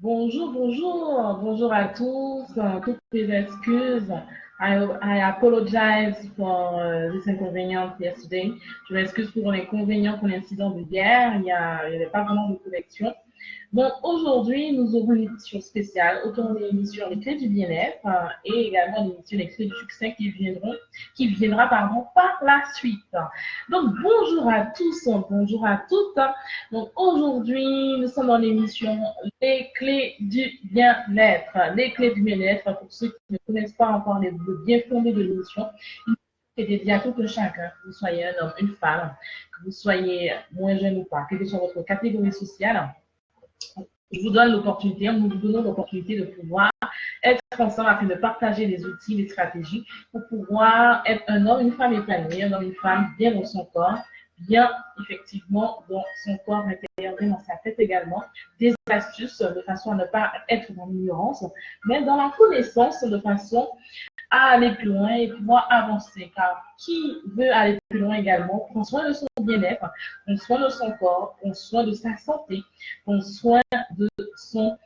Bonjour, bonjour, bonjour à tous. Toutes mes excuses. I apologize for this inconvenience yesterday. Je m'excuse pour l'inconvénient, pour l'incident de hier. Il n'y avait pas vraiment de connexion. Donc aujourd'hui, nous aurons une émission spéciale, autant une émission Les Clés du bien-être et également une émission Les Clés du succès qui viendra par la suite. Donc bonjour à tous, bonjour à toutes. Donc aujourd'hui, nous sommes dans l'émission Les Clés du bien-être. Les Clés du bien-être, pour ceux qui ne connaissent pas encore le bien fondé de l'émission, c'est dédié à tout un chacun, que vous soyez un homme, une femme, que vous soyez moins jeune ou pas, quelle que soit votre catégorie sociale. Je vous donne l'opportunité, nous vous donnons l'opportunité de pouvoir être ensemble afin de partager les outils, les stratégies pour pouvoir être un homme, une femme épanouie, un homme, une femme bien dans son corps, bien effectivement dans son corps intérieur, bien dans sa tête également, des astuces de façon à ne pas être dans l'ignorance, mais dans la connaissance de façon à aller plus loin et pouvoir avancer. Car qui veut aller plus loin également, prend soin de son bien-être, prend soin de son corps, prend soin de sa santé, prend soin de son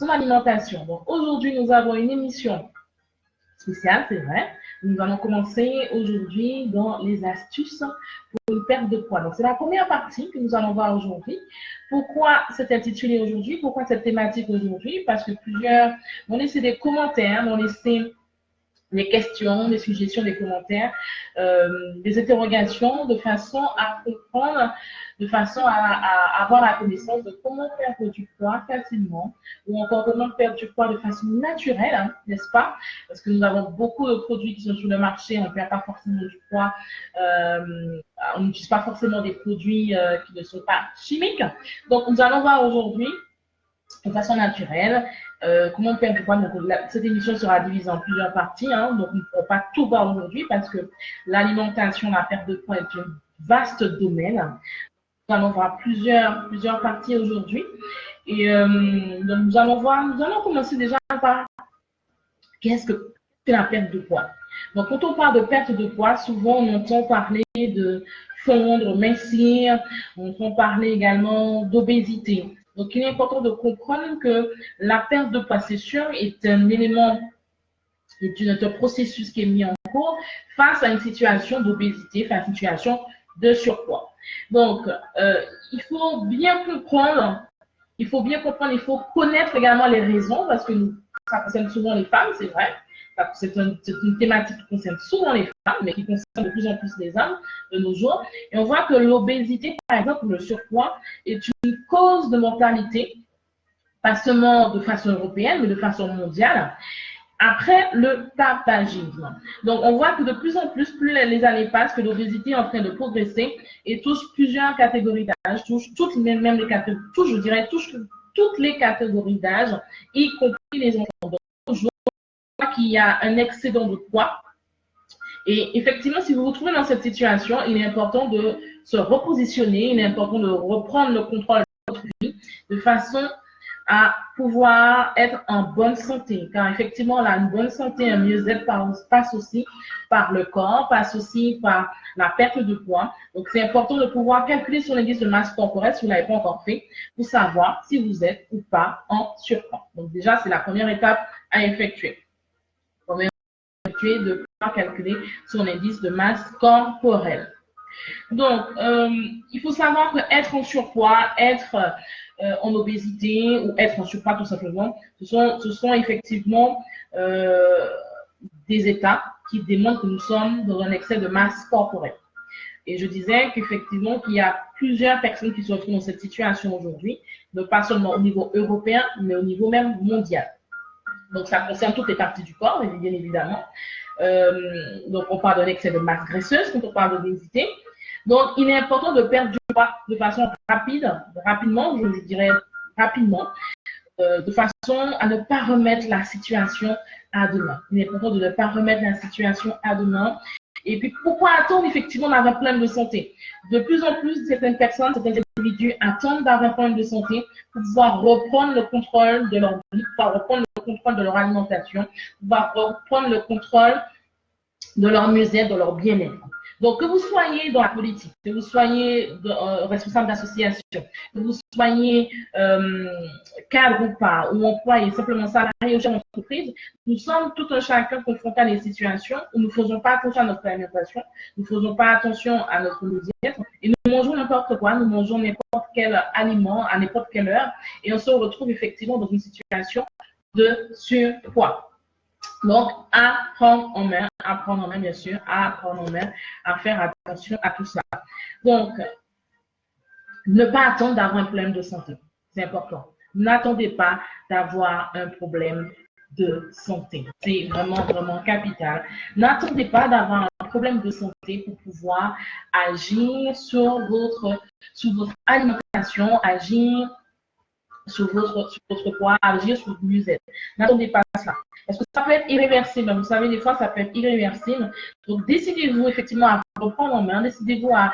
alimentation. Donc aujourd'hui, nous avons une émission spéciale, c'est vrai. Nous allons commencer aujourd'hui dans les astuces pour une perte de poids. Donc c'est la première partie que nous allons voir aujourd'hui. Pourquoi c'est intitulé aujourd'hui? Pourquoi cette thématique aujourd'hui? Parce que plusieurs m'ont laissé des commentaires, m'ont laissé des questions, des suggestions, des commentaires, des interrogations, de façon à comprendre, de façon à avoir la connaissance de comment perdre du poids facilement, ou encore comment perdre du poids de façon naturelle, hein, n'est-ce pas? Parce que nous avons beaucoup de produits qui sont sur le marché, on ne perd pas forcément du poids, on n'utilise pas forcément des produits qui ne sont pas chimiques. Donc, nous allons voir aujourd'hui de façon naturelle. Comment perdre du poids? Donc, cette émission sera divisée en plusieurs parties, hein, donc nous ne pourrons pas tout voir aujourd'hui parce que l'alimentation, la perte de poids est un vaste domaine. Nous allons voir plusieurs parties aujourd'hui. Et donc nous allons commencer déjà par qu'est-ce que c'est la perte de poids. Donc quand on parle de perte de poids, souvent on entend parler de fondre, mincir, on entend parler également d'obésité. Donc, il est important de comprendre que la perte de poids, c'est sûr, est un élément, est un processus qui est mis en cours face à une situation d'obésité, face à une situation de surpoids. Donc, il faut bien comprendre, il faut connaître également les raisons, parce que ça concerne souvent les femmes, c'est vrai. C'est une thématique qui concerne souvent les femmes, mais qui concerne de plus en plus les hommes de nos jours. Et on voit que l'obésité, par exemple, le surpoids, est une cause de mortalité, pas seulement de façon européenne, mais de façon mondiale, après le tabagisme. Donc, on voit que de plus en plus les années passent, que l'obésité est en train de progresser et touche plusieurs catégories d'âge, touche toutes les catégories, touche toutes les catégories d'âge, y compris les enfants. Donc, qu'il y a un excédent de poids. Et effectivement, si vous vous trouvez dans cette situation, il est important de se repositionner, il est important de reprendre le contrôle de votre vie de façon à pouvoir être en bonne santé. Car effectivement, là, une bonne santé, un mieux-être passe aussi par le corps, passe aussi par la perte de poids. Donc, c'est important de pouvoir calculer son indice de masse corporelle si vous ne l'avez pas encore fait pour savoir si vous êtes ou pas en surpoids. Donc, déjà, c'est la première étape à effectuer. De pouvoir calculer son indice de masse corporelle. Donc, il faut savoir que être en surpoids, être en obésité ou être en surpoids tout simplement, ce sont effectivement des états qui démontrent que nous sommes dans un excès de masse corporelle. Et je disais qu'effectivement, qu'il y a plusieurs personnes qui se retrouvent dans cette situation aujourd'hui, donc pas seulement au niveau européen, mais au niveau même mondial. Donc, ça concerne toutes les parties du corps, bien évidemment. Donc, on parle d'un excès de masse graisseuse quand on parle d'obésité. Donc, il est important de perdre du poids de façon rapidement, je dirais rapidement, de façon à ne pas remettre la situation à demain. Il est important de ne pas remettre la situation à demain. Et puis, pourquoi attendre effectivement d'avoir un problème de santé? De plus en plus, certaines personnes, certains individus attendent d'avoir un problème de santé pour pouvoir reprendre le contrôle de leur vie, pouvoir reprendre le contrôle de leur alimentation, pouvoir reprendre le contrôle de leur mieux-être, de leur bien-être. Donc, que vous soyez dans la politique, que vous soyez responsable d'association, que vous soyez cadre ou pas, ou employé, simplement salarié ou chef d'entreprise, nous sommes tout un chacun confrontés à des situations où nous ne faisons pas attention à notre alimentation, nous ne faisons pas attention à notre diète, et nous mangeons n'importe quoi, nous mangeons n'importe quel aliment à n'importe quelle heure, et on se retrouve effectivement dans une situation de surpoids. Donc, à prendre en main, bien sûr, à prendre en main, à faire attention à tout ça. Donc, ne pas attendre d'avoir un problème de santé, c'est important. N'attendez pas d'avoir un problème de santé. C'est vraiment, vraiment capital. N'attendez pas d'avoir un problème de santé pour pouvoir agir sur votre alimentation, agir sur votre poids, agir sur votre mieux-être. N'attendez pas ça. Parce que ça peut être irréversible. Vous savez, des fois, ça peut être irréversible. Donc, décidez-vous effectivement à reprendre en main. Décidez-vous à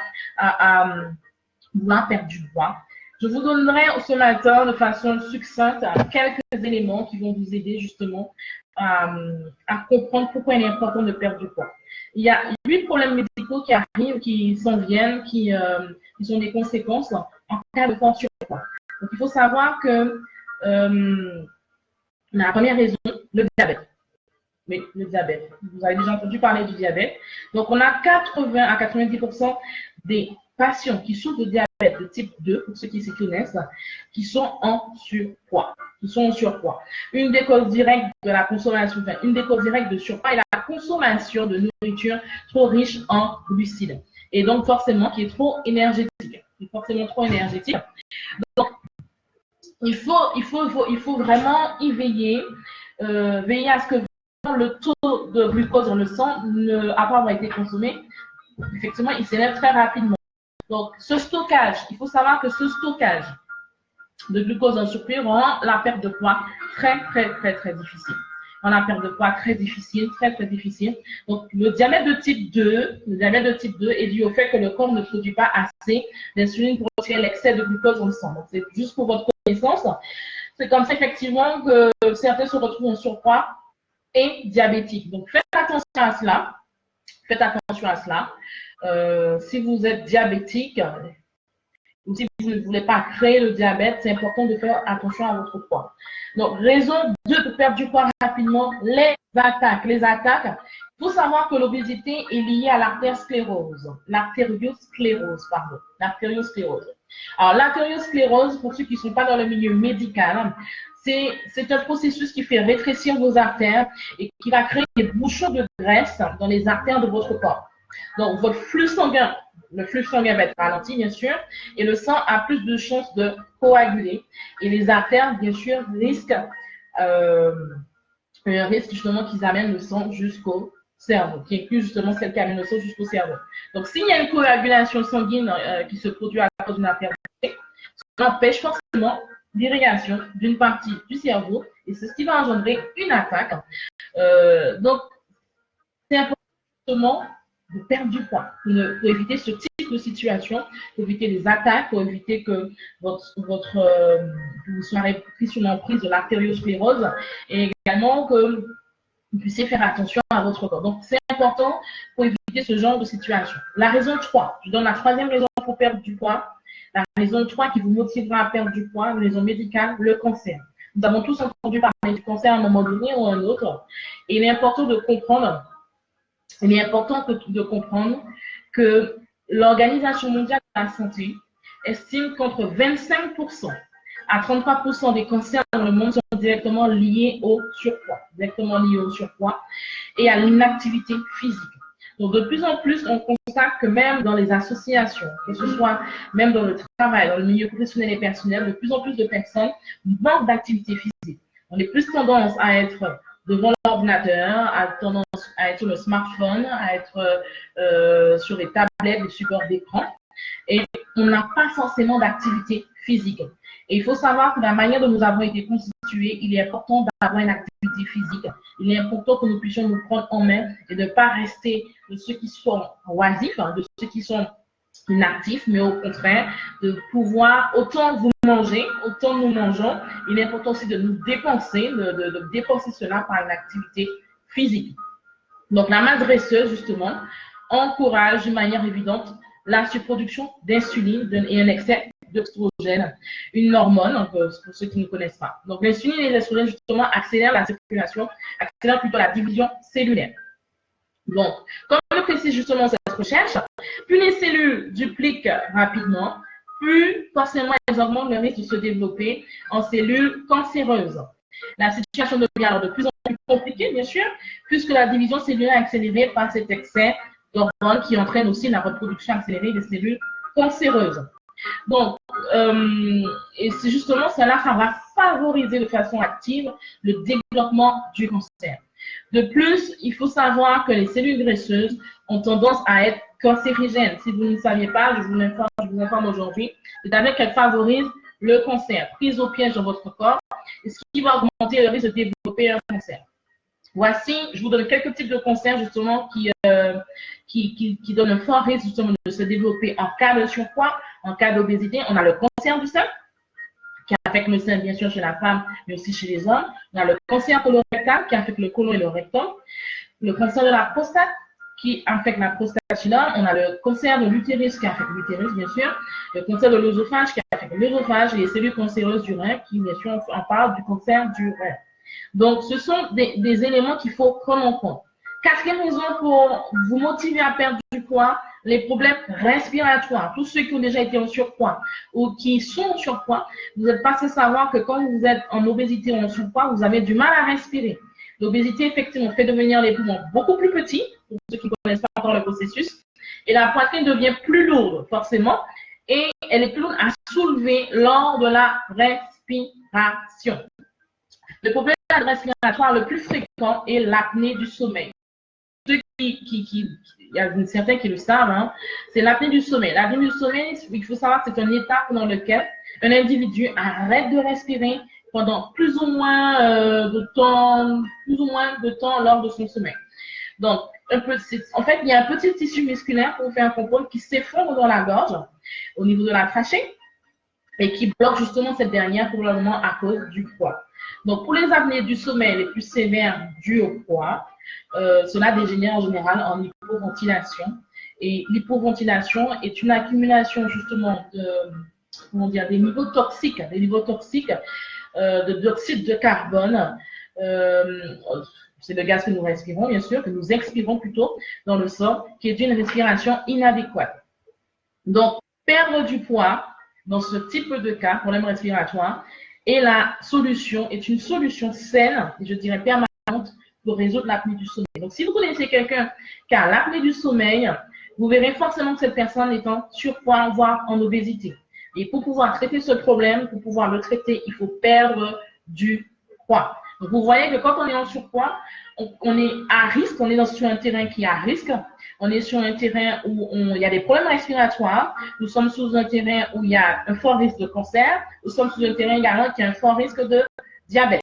vouloir perdre du poids. Je vous donnerai ce matin de façon succincte quelques éléments qui vont vous aider justement à comprendre pourquoi il est important de perdre du poids. Il y a 8 problèmes médicaux qui arrivent, qui s'en viennent, qui sont des conséquences en cas de fort surpoids. Donc, il faut savoir que la première raison, le diabète. Oui, le diabète. Vous avez déjà entendu parler du diabète. Donc, on a 80 à 90% des patients qui souffrent de diabète de type 2, pour ceux qui s'y connaissent, qui sont en surpoids. Une des causes directes de la consommation, une des causes directes de surpoids est la consommation de nourriture trop riche en glucides. Et donc, forcément, qui est trop énergétique. Donc, il faut vraiment y veiller, veiller à ce que le taux de glucose dans le sang, après avoir été consommé, effectivement, il s'élève très rapidement. Donc, ce stockage, il faut savoir que ce stockage de glucose en surplus rend la perte de poids très difficile. Très difficile. Donc, le diabète de type 2 est dû au fait que le corps ne produit pas assez d'insuline pour retirer l'excès de glucose dans le sang. Donc, c'est juste pour votre connaissance. C'est comme ça, effectivement, que certains se retrouvent en surpoids et diabétiques. Donc, faites attention à cela. Si vous êtes diabétique, ou si vous ne voulez pas créer le diabète, c'est important de faire attention à votre poids. Donc, raison 2 de perdre du poids rapidement, les attaques. Il faut savoir que l'obésité est liée à l'artériosclérose. Alors, l'artériosclérose, pour ceux qui ne sont pas dans le milieu médical, c'est un processus qui fait rétrécir vos artères et qui va créer des bouchons de graisse dans les artères de votre corps. Donc, votre flux sanguin va être ralenti, bien sûr, et le sang a plus de chances de coaguler. Et les artères, bien sûr, risquent justement qu'ils amènent le sang jusqu'au cerveau, qui inclut justement celle qui amène le sang jusqu'au cerveau. Donc, s'il y a une coagulation sanguine qui se produit à cause d'une artère, ça empêche forcément l'irrigation d'une partie du cerveau, et c'est ce qui va engendrer une attaque. Donc, c'est important de perdre du poids pour éviter ce type de situation, pour éviter les attaques, pour éviter que vous soyez pris sous l'emprise de l'artériosclérose et également que vous puissiez faire attention à votre corps. Donc, c'est important pour éviter ce genre de situation. La raison 3, je donne la troisième raison pour perdre du poids. La raison 3 qui vous motivera à perdre du poids, une raison médicale, le cancer. Nous avons tous entendu parler du cancer à un moment donné ou à un autre. Et il est important de comprendre que l'Organisation mondiale de la santé estime qu'entre 25% à 33% des cancers dans le monde sont directement liés au surpoids et à l'inactivité physique. Donc, de plus en plus, on constate que même dans les associations, que ce soit même dans le travail, dans le milieu professionnel et personnel, de plus en plus de personnes manquent d'activité physique. On est plus tendance à être devant l'ordinateur, à être sur le smartphone, à être sur les tablettes, les supports d'écran, et on n'a pas forcément d'activité physique. Et il faut savoir que la manière dont nous avons été constitués, il est important d'avoir une activité physique. Il est important que nous puissions nous prendre en main et de ne pas rester de ceux qui sont oisifs, de ceux qui sont inactifs, mais au contraire, de pouvoir autant vous manger, autant nous mangeons. Il est important aussi de nous dépenser, de dépenser cela par une activité physique. Donc, la masse graisseuse, justement, encourage d'une manière évidente la surproduction d'insuline et un excès d'œstrogène, une hormone, pour ceux qui ne connaissent pas. Donc, l'insuline et l'œstrogène, justement, accélèrent la circulation, accélèrent plutôt la division cellulaire. Donc, comme le précise justement cette recherche, plus les cellules dupliquent rapidement, plus forcément elles augmentent le risque de se développer en cellules cancéreuses. La situation devient alors de plus en plus compliquée, bien sûr, puisque la division cellulaire est accélérée par cet excès d'hormones qui entraîne aussi la reproduction accélérée des cellules cancéreuses. Donc, et c'est justement cela, ça va favoriser de façon active le développement du cancer. De plus, il faut savoir que les cellules graisseuses ont tendance à être cancérigènes. Si vous ne saviez pas, je vous informe aujourd'hui, c'est-à-dire qu'elles favorisent le cancer, prise au piège dans votre corps, et ce qui va augmenter le risque de développer un cancer. Voici, je vous donne quelques types de cancers justement qui donnent un fort risque justement de se développer en cas de surpoids, en cas d'obésité. On a le cancer du sein, qui affecte le sein bien sûr chez la femme, mais aussi chez les hommes. On a le cancer colorectal, qui affecte le côlon et le rectum. Le cancer de la prostate, qui affecte la prostate chez l'homme. On a le cancer de l'utérus, qui affecte l'utérus, bien sûr. Le cancer de l'œsophage, qui affecte l'œsophage, et les cellules cancéreuses du rein, qui, bien sûr, on parle du cancer du rein. Donc, ce sont des éléments qu'il faut prendre en compte. Quatrième raison pour vous motiver à perdre du poids, les problèmes respiratoires. Tous ceux qui ont déjà été en surpoids ou qui sont en surpoids, vous n'êtes pas sans savoir que quand vous êtes en obésité ou en surpoids, vous avez du mal à respirer. L'obésité, effectivement, fait devenir les poumons beaucoup plus petits, pour ceux qui ne connaissent pas encore le processus, et la poitrine devient plus lourde, forcément, et elle est plus lourde à soulever lors de la respiration. Le problème respiratoire le plus fréquent est l'apnée du sommeil. Ceux il y a certains qui le savent, hein, c'est l'apnée du sommeil. L'apnée du sommeil, il faut savoir, c'est un état dans lequel un individu arrête de respirer pendant plus ou moins de temps lors de son sommeil. Donc, en fait, il y a un petit tissu musculaire pour faire un contrôle qui s'effondre dans la gorge, au niveau de la trachée, et qui bloque justement cette dernière probablement à cause du poids. Donc, pour les apnées du sommeil les plus sévères dues au poids, cela dégénère en général en hypoventilation. Et l'hypoventilation est une accumulation justement des niveaux toxiques de dioxyde de carbone. C'est le gaz que nous respirons, bien sûr, que nous expirons plutôt dans le sang, qui est une respiration inadéquate. Donc, perdre du poids dans ce type de cas, problème respiratoire, et la solution est une solution saine, je dirais permanente, pour résoudre l'apnée du sommeil. Donc, si vous connaissez quelqu'un qui a l'apnée du sommeil, vous verrez forcément que cette personne est en surpoids, voire en obésité. Et pour pouvoir traiter ce problème, pour pouvoir le traiter, il faut perdre du poids. Donc, vous voyez que quand on est en surpoids, on est à risque, on est sur un terrain qui est à risque, on est sur un terrain où il y a des problèmes respiratoires, nous sommes sur un terrain où il y a un fort risque de cancer, nous sommes sur un terrain également qui a un fort risque de diabète.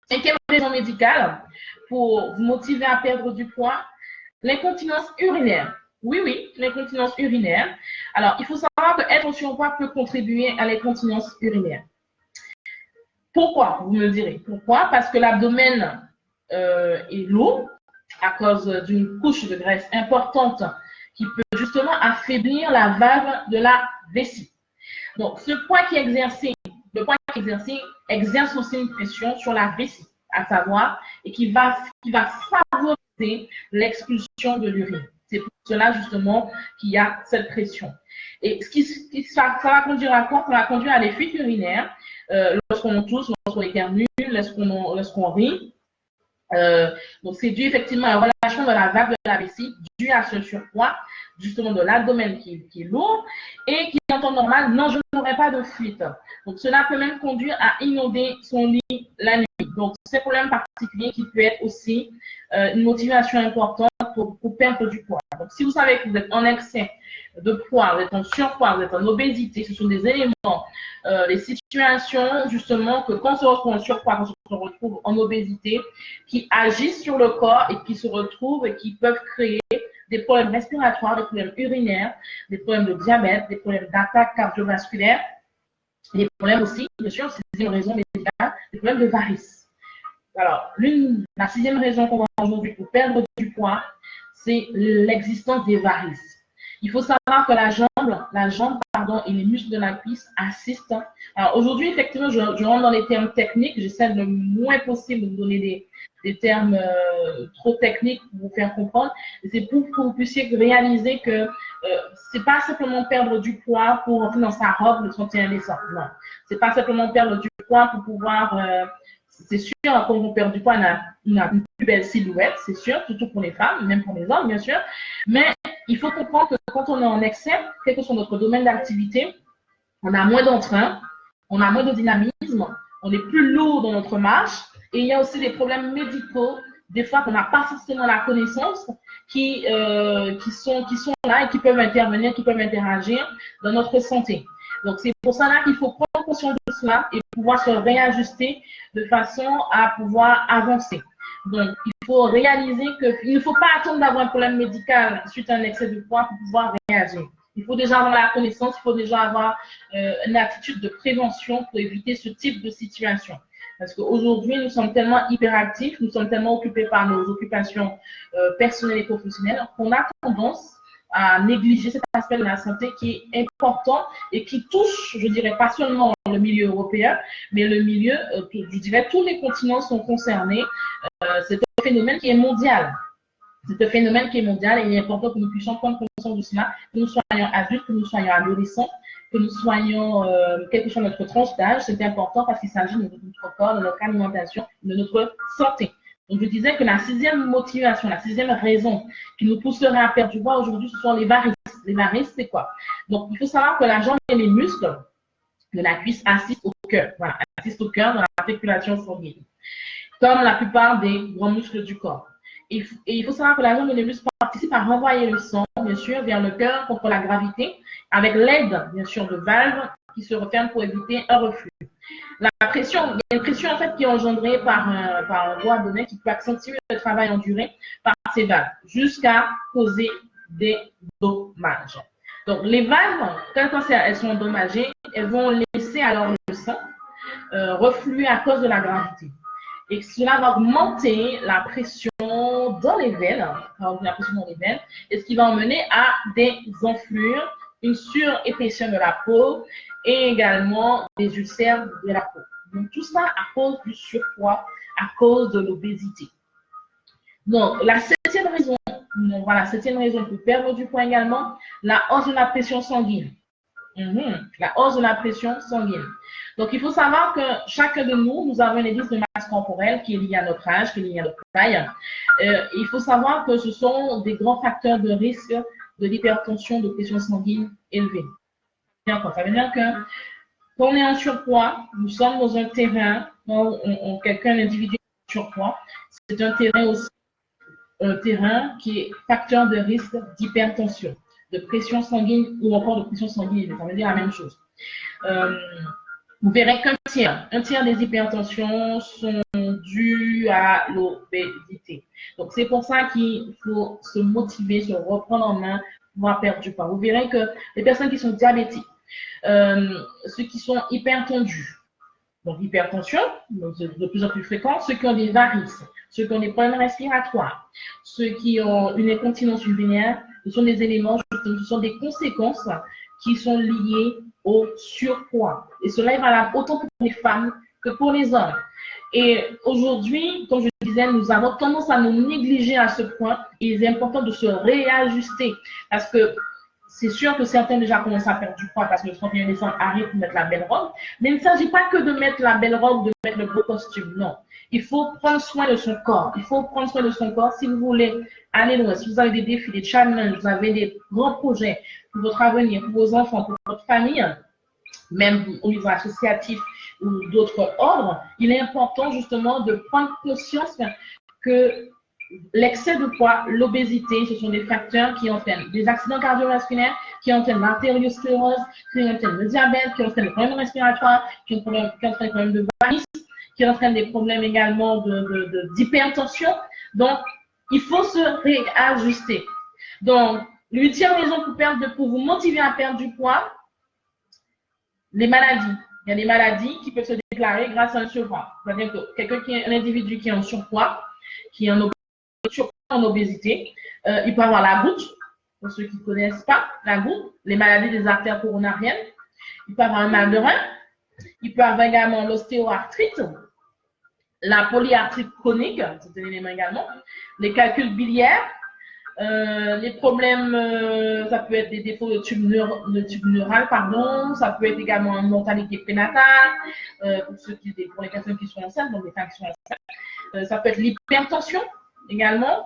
Cinquième raison médicale pour vous motiver à perdre du poids, l'incontinence urinaire. Oui, l'incontinence urinaire. Alors, il faut savoir qu'être en surpoids peut contribuer à l'incontinence urinaire. Pourquoi, vous me direz? Pourquoi? Parce que l'abdomen est lourd à cause d'une couche de graisse importante qui peut justement affaiblir la valve de la vessie. Donc, le poids qui est exercé exerce aussi une pression sur la vessie, à savoir, et qui va favoriser l'expulsion de l'urine. C'est pour cela, justement, qu'il y a cette pression. Et ça va conduire à quoi? Ça va conduire à des fuites urinaires lorsqu'on tousse, lorsqu'on éternue, lorsqu'on rit. Donc, c'est dû effectivement à la relâchement de la valve de la vessie, dû à ce surpoids, justement de l'abdomen qui est lourd et qui, en temps normal, je n'aurai pas de fuite. Donc, cela peut même conduire à inonder son lit la nuit. Donc, c'est un problème particulier qui peut être aussi une motivation importante pour perdre du poids. Donc, si vous savez que vous êtes en excès de poids, vous êtes en surpoids, vous êtes en obésité, ce sont des éléments, des situations justement que quand on se retrouve en surpoids, quand on se retrouve en obésité, qui agissent sur le corps et qui se retrouvent et qui peuvent créer des problèmes respiratoires, des problèmes urinaires, des problèmes de diabète, des problèmes d'attaque cardiovasculaire, des problèmes aussi, bien sûr, c'est une raison médicale, des problèmes de varices. Alors, la sixième raison qu'on va aujourd'hui pour perdre du poids, c'est l'existence des varices. Il faut savoir que la jambe et les muscles de la cuisse assistent. Alors aujourd'hui, effectivement, je rentre dans les termes techniques. J'essaie le moins possible de vous donner des termes trop techniques pour vous faire comprendre. C'est pour que vous puissiez réaliser que c'est pas simplement perdre du poids pour rentrer dans sa robe le 31 décembre. Non, c'est pas simplement perdre du poids pour pouvoir. C'est sûr, quand on perd du poids, on a une plus belle silhouette, c'est sûr, surtout pour les femmes, même pour les hommes, bien sûr. Mais il faut comprendre que quand on est en excès, quel que soit notre domaine d'activité, on a moins d'entrain, on a moins de dynamisme, on est plus lourd dans notre marche, et il y a aussi des problèmes médicaux, des fois qu'on n'a pas forcément la connaissance, qui sont là et qui peuvent intervenir, qui peuvent interagir dans notre santé. Donc, c'est pour ça qu'il faut prendre conscience de cela et pouvoir se réajuster de façon à pouvoir avancer. Donc, il faut réaliser qu'il ne faut pas attendre d'avoir un problème médical suite à un excès de poids pour pouvoir réagir. Il faut déjà avoir la connaissance, il faut déjà avoir une attitude de prévention pour éviter ce type de situation. Parce qu'aujourd'hui, nous sommes tellement hyperactifs, nous sommes tellement occupés par nos occupations personnelles et professionnelles qu'on a tendance à négliger cet aspect de la santé qui est important et qui touche, je dirais, pas seulement le milieu européen, mais le milieu, je dirais, tous les continents sont concernés. C'est un phénomène qui est mondial. C'est un phénomène qui est mondial et il est important que nous puissions prendre conscience de cela, que nous soyons adultes, que nous soyons adolescents, que nous soyons, quelle que soit notre tranche d'âge, c'est important parce qu'il s'agit de notre corps, de notre alimentation, de notre santé. Donc, je disais que la sixième motivation, la sixième raison qui nous pousserait à perdre du poids aujourd'hui, ce sont les varices. Les varices, c'est quoi? Donc, il faut savoir que la jambe et les muscles de la cuisse assistent au cœur. Voilà, assistent au cœur dans la circulation sanguine, comme la plupart des grands muscles du corps. Et il faut savoir que la jambe et les muscles participent à renvoyer le sang, bien sûr, vers le cœur contre la gravité, avec l'aide, bien sûr, de valves qui se referment pour éviter un reflux. La pression, il y a une pression en fait qui est engendrée par un doigt donné qui peut accentuer le travail enduré par ces valves jusqu'à causer des dommages. Donc les valves, quand elles sont endommagées, elles vont laisser alors le sang refluer à cause de la gravité. Et cela va augmenter la pression dans les veines, et ce qui va emmener à des enflures, une surépaisseur de la peau et également des ulcères de la peau. Donc tout ça à cause du surpoids, à cause de l'obésité. Donc la septième raison pour perdre du poids également, la hausse de la pression sanguine. La hausse de la pression sanguine. Donc, il faut savoir que chacun de nous avons un indice de masse corporelle qui est lié à notre âge, qui est lié à notre taille. Il faut savoir que ce sont des grands facteurs de risque de l'hypertension, de pression sanguine élevée. Ça veut dire que quand on est en surpoids, nous sommes dans un terrain, quand quelqu'un, un individu en surpoids, c'est un terrain aussi, un terrain qui est facteur de risque d'hypertension, de pression sanguine ou encore de pression sanguine. Ça veut dire la même chose. Vous verrez qu'un tiers des hypertensions sont dues à l'obésité. Donc, c'est pour ça qu'il faut se motiver, se reprendre en main pour pouvoir perdre du poids. Vous verrez que les personnes qui sont diabétiques, ceux qui sont hypertendus, donc l'hypertension, de plus en plus fréquent, ceux qui ont des varices, ceux qui ont des problèmes respiratoires, ceux qui ont une incontinence urinaire, ce sont des éléments, ce sont des conséquences qui sont liées au surpoids. Et cela est valable autant pour les femmes que pour les hommes. Et aujourd'hui, comme je disais, nous avons tendance à nous négliger à ce point. Et il est important de se réajuster parce que c'est sûr que certains déjà commencent à perdre du poids parce que le 31 décembre arrive pour mettre la belle robe. Mais il ne s'agit pas que de mettre la belle robe, de mettre le beau costume. Non. Il faut prendre soin de son corps. Il faut prendre soin de son corps si vous voulez aller loin. Si vous avez des défis, des challenges, vous avez des grands projets pour votre avenir, pour vos enfants, pour votre famille, même au niveau associatif ou d'autres ordres, il est important justement de prendre conscience que l'excès de poids, l'obésité, ce sont des facteurs qui entraînent des accidents cardiovasculaires, qui entraînent l'artériosclérose, qui entraînent le diabète, qui entraînent des problèmes respiratoires, qui entraînent des problèmes de varices, qui entraînent des problèmes également d'hypertension. Donc, il faut se réajuster. Donc, l'ultime raison pour vous motiver à perdre du poids, les maladies. Il y a des maladies qui peuvent se déclarer grâce à un surpoids. C'est-à-dire que un individu qui est en surpoids, qui est en surpoids, en obésité. Il peut avoir la goutte, pour ceux qui ne connaissent pas, la goutte, les maladies des artères coronariennes. Il peut avoir un mal de rein. Il peut avoir également l'ostéoarthrite, la polyarthrite chronique, c'est un élément également, les calculs biliaires, les problèmes, ça peut être des défauts de tube neural, pardon, ça peut être également une mortalité prénatale, pour les personnes qui sont enceintes, donc les femmes qui sont enceintes. Ça peut être l'hypertension également,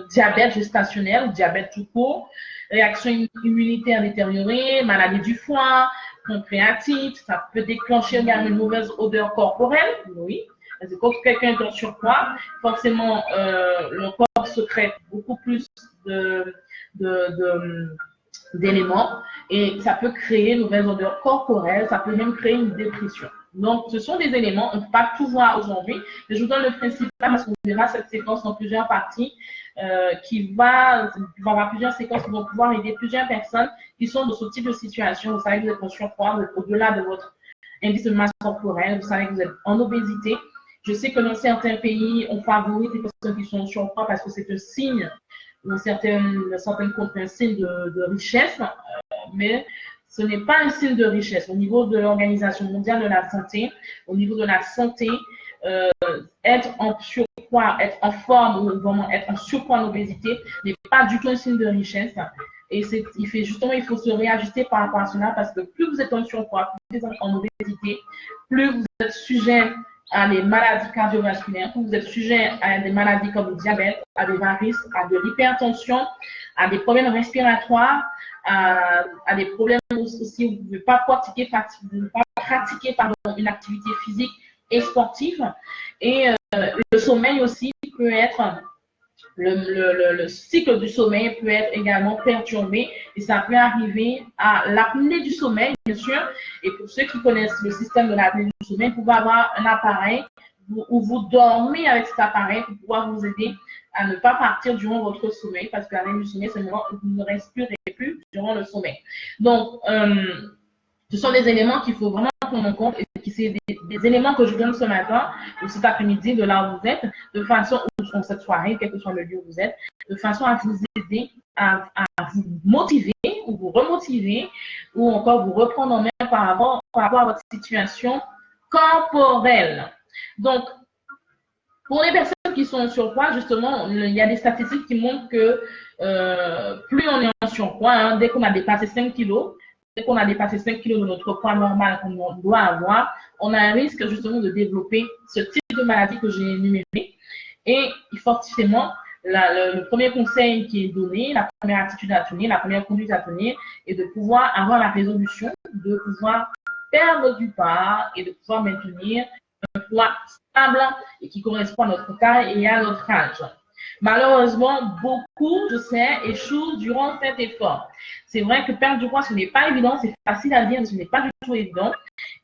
diabète gestationnel ou diabète tout court, réaction immunitaire détériorée, maladie du foie, pancréatite, ça peut déclencher également une mauvaise odeur corporelle, oui. Parce que quand quelqu'un est en surpoids, forcément, le corps sécrète beaucoup plus d'éléments et ça peut créer une mauvaise odeur corporelle, ça peut même créer une dépression. Donc, ce sont des éléments, on ne peut pas tout voir aujourd'hui, mais je vous donne le principe là parce qu'on verra cette séquence en plusieurs parties qui va avoir plusieurs séquences qui vont pouvoir aider plusieurs personnes qui sont dans ce type de situation. Vous savez que vous êtes en surpoids, au-delà de votre indice de masse corporelle, vous savez que vous êtes en obésité. Je sais que dans certains pays, on favorise les personnes qui sont en surpoids parce que c'est un signe, dans certaines comptes, un signe de richesse, mais ce n'est pas un signe de richesse. Au niveau de l'Organisation mondiale de la santé, au niveau de la santé, être en surpoids, être en forme ou vraiment être en surpoids en obésité n'est pas du tout un signe de richesse. Et il faut se réajuster par rapport à cela parce que plus vous êtes en surpoids, plus vous êtes en obésité, plus vous êtes sujet à des maladies cardiovasculaires, vous êtes sujet à des maladies comme le diabète, à des varices, à de l'hypertension, à des problèmes respiratoires, à des problèmes aussi où vous ne pouvez pas pratiquer une activité physique et sportive. Et le sommeil aussi peut être, le cycle du sommeil peut être également perturbé et ça peut arriver à l'apnée du sommeil, bien sûr. Et pour ceux qui connaissent le système de l'apnée du sommeil, vous pouvez avoir un appareil où vous dormez avec cet appareil pour pouvoir vous aider à ne pas partir durant votre sommeil parce que l'apnée du sommeil, c'est le moment où vous ne respirez plus durant le sommeil. Donc, ce sont des éléments qu'il faut vraiment prendre en compte et qui c'est des éléments que je donne ce matin ou cet après-midi de là où vous êtes, de façon, ou cette soirée, quel que soit le lieu où vous êtes, de façon à vous aider à vous motiver ou vous remotiver ou encore vous reprendre en main par rapport à votre situation corporelle. Donc, pour les personnes qui sont en surpoids, justement, il y a des statistiques qui montrent que plus on est en surpoids, dès qu'on a dépassé 5 kilos, dès qu'on a dépassé 5 kilos de notre poids normal qu'on doit avoir, on a un risque justement de développer ce type de maladie que j'ai énuméré. Et forcément, le premier conseil qui est donné, la première attitude à tenir, la première conduite à tenir, est de pouvoir avoir la résolution, de pouvoir perdre du poids et de pouvoir maintenir un poids stable et qui correspond à notre taille et à notre âge. Malheureusement, beaucoup, je sais, échouent durant cet effort. C'est vrai que perdre du poids, ce n'est pas évident, c'est facile à dire, mais ce n'est pas du tout évident.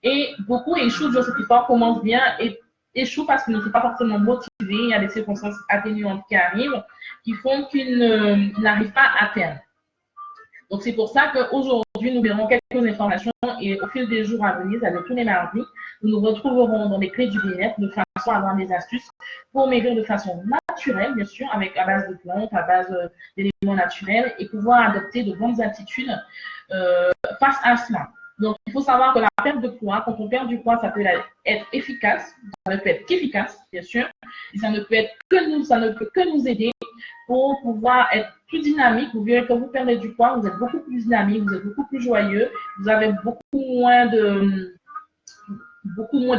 Et beaucoup échouent durant cet effort, commencent bien et échouent parce qu'ils ne sont pas forcément motivés. Il y a des circonstances atténuantes qui arrivent, qui font qu'ils n'arrivent pas à terme. Donc, c'est pour ça qu'aujourd'hui, nous verrons quelques informations et au fil des jours à venir, avec tous les mardis, nous nous retrouverons dans les clés du bien-être de façon à avoir des astuces pour maigrir de façon naturelle, bien sûr, à base de plantes, à base d'éléments naturels et pouvoir adopter de bonnes attitudes face à cela. Donc, il faut savoir que la perte de poids, quand on perd du poids, ça peut être efficace, ça ne peut être qu'efficace, bien sûr, et ça ne peut que nous aider pour pouvoir être plus dynamique. Vous verrez que vous perdez du poids, vous êtes beaucoup plus dynamique, vous êtes beaucoup plus joyeux, vous avez beaucoup moins de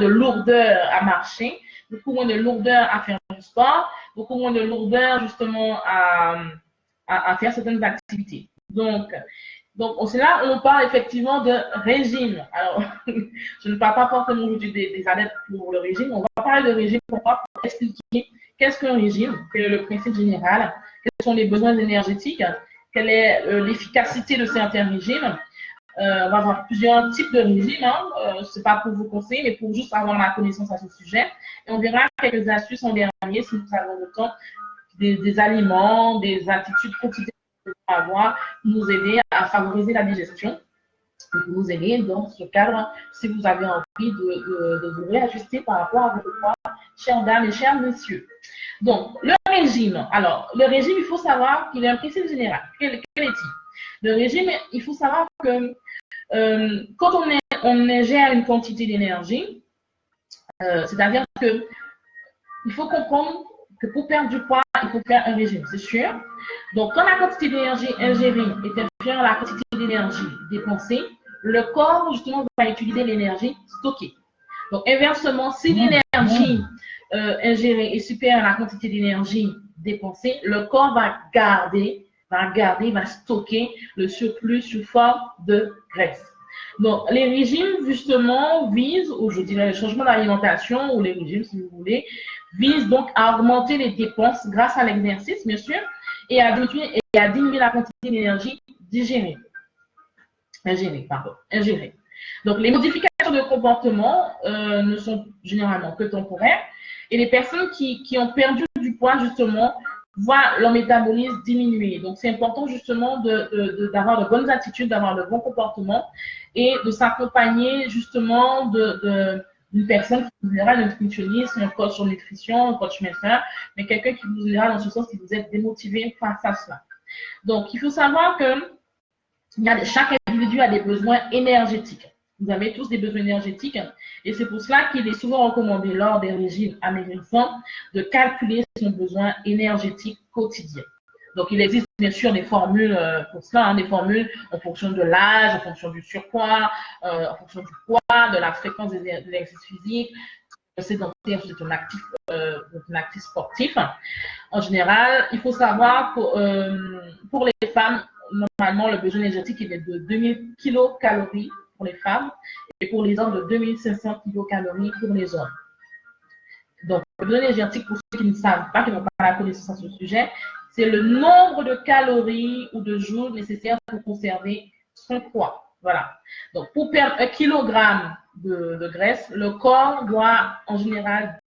lourdeur à marcher, beaucoup moins de lourdeur à faire du sport, beaucoup moins de lourdeur justement à faire certaines activités. Donc c'est là où on parle effectivement de régime. Alors, je ne parle pas forcément aujourd'hui des adeptes pour le régime. On va parler de régime pour expliquer qu'est-ce qu'un régime, quel est le principe général, quels sont les besoins énergétiques, quelle est l'efficacité de certains régimes. On va avoir plusieurs types de régimes. Ce n'est pas pour vous conseiller, mais pour juste avoir la connaissance à ce sujet. Et on verra quelques astuces en dernier, si nous avons le temps, des aliments, des attitudes quotidiennes avoir, nous aider à favoriser la digestion et pour nous aider dans ce cadre, si vous avez envie de vous réajuster par rapport à votre poids, chères dames et chers messieurs. Donc, le régime. Alors, le régime, il faut savoir qu'il est un principe général. Quel est-il? Le régime, il faut savoir que quand on ingère une quantité d'énergie, c'est-à-dire que il faut comprendre que pour perdre du poids, il faut faire un régime, c'est sûr. Donc, quand la quantité d'énergie ingérée est inférieure à la quantité d'énergie dépensée, le corps, justement, va utiliser l'énergie stockée. Donc, inversement, si l'énergie ingérée est supérieure à la quantité d'énergie dépensée, le corps va stocker le surplus sous forme de graisse. Donc, les régimes, justement, visent, ou je dirais le changement d'alimentation, ou les régimes, si vous voulez, visent donc à augmenter les dépenses grâce à l'exercice, bien sûr, et à diminuer la quantité d'énergie ingérée. Donc, les modifications de comportement ne sont généralement que temporaires, et les personnes qui ont perdu du poids, justement, voient leur métabolisme diminuer. Donc, c'est important, justement, d'avoir de bonnes attitudes, d'avoir de bons comportements, et de s'accompagner, justement, d'une personne qui vous aidera, un nutritionniste, un coach en nutrition, un coach médecin, mais quelqu'un qui vous aidera dans ce sens, qui vous aide démotivé face à cela. Donc, il faut savoir que chaque individu a des besoins énergétiques. Vous avez tous des besoins énergétiques et c'est pour cela qu'il est souvent recommandé lors des régimes amaigrissants de calculer son besoin énergétique quotidien. Donc, il existe bien sûr des formules pour cela, des formules en fonction de l'âge, en fonction du surpoids, en fonction du poids, de la fréquence de l'exercice physique, sédentaire, c'est un actif sportif. En général, il faut savoir pour les femmes, normalement, le besoin énergétique est de 2000 kilocalories pour les femmes et pour les hommes de 2500 kilocalories pour les hommes. Donc, le besoin énergétique, pour ceux qui ne savent pas, qui n'ont pas la connaissance à ce sujet, c'est le nombre de calories ou de jours nécessaires pour conserver son poids. Voilà. Donc, pour perdre 1 kilogramme de graisse, le corps doit, en général,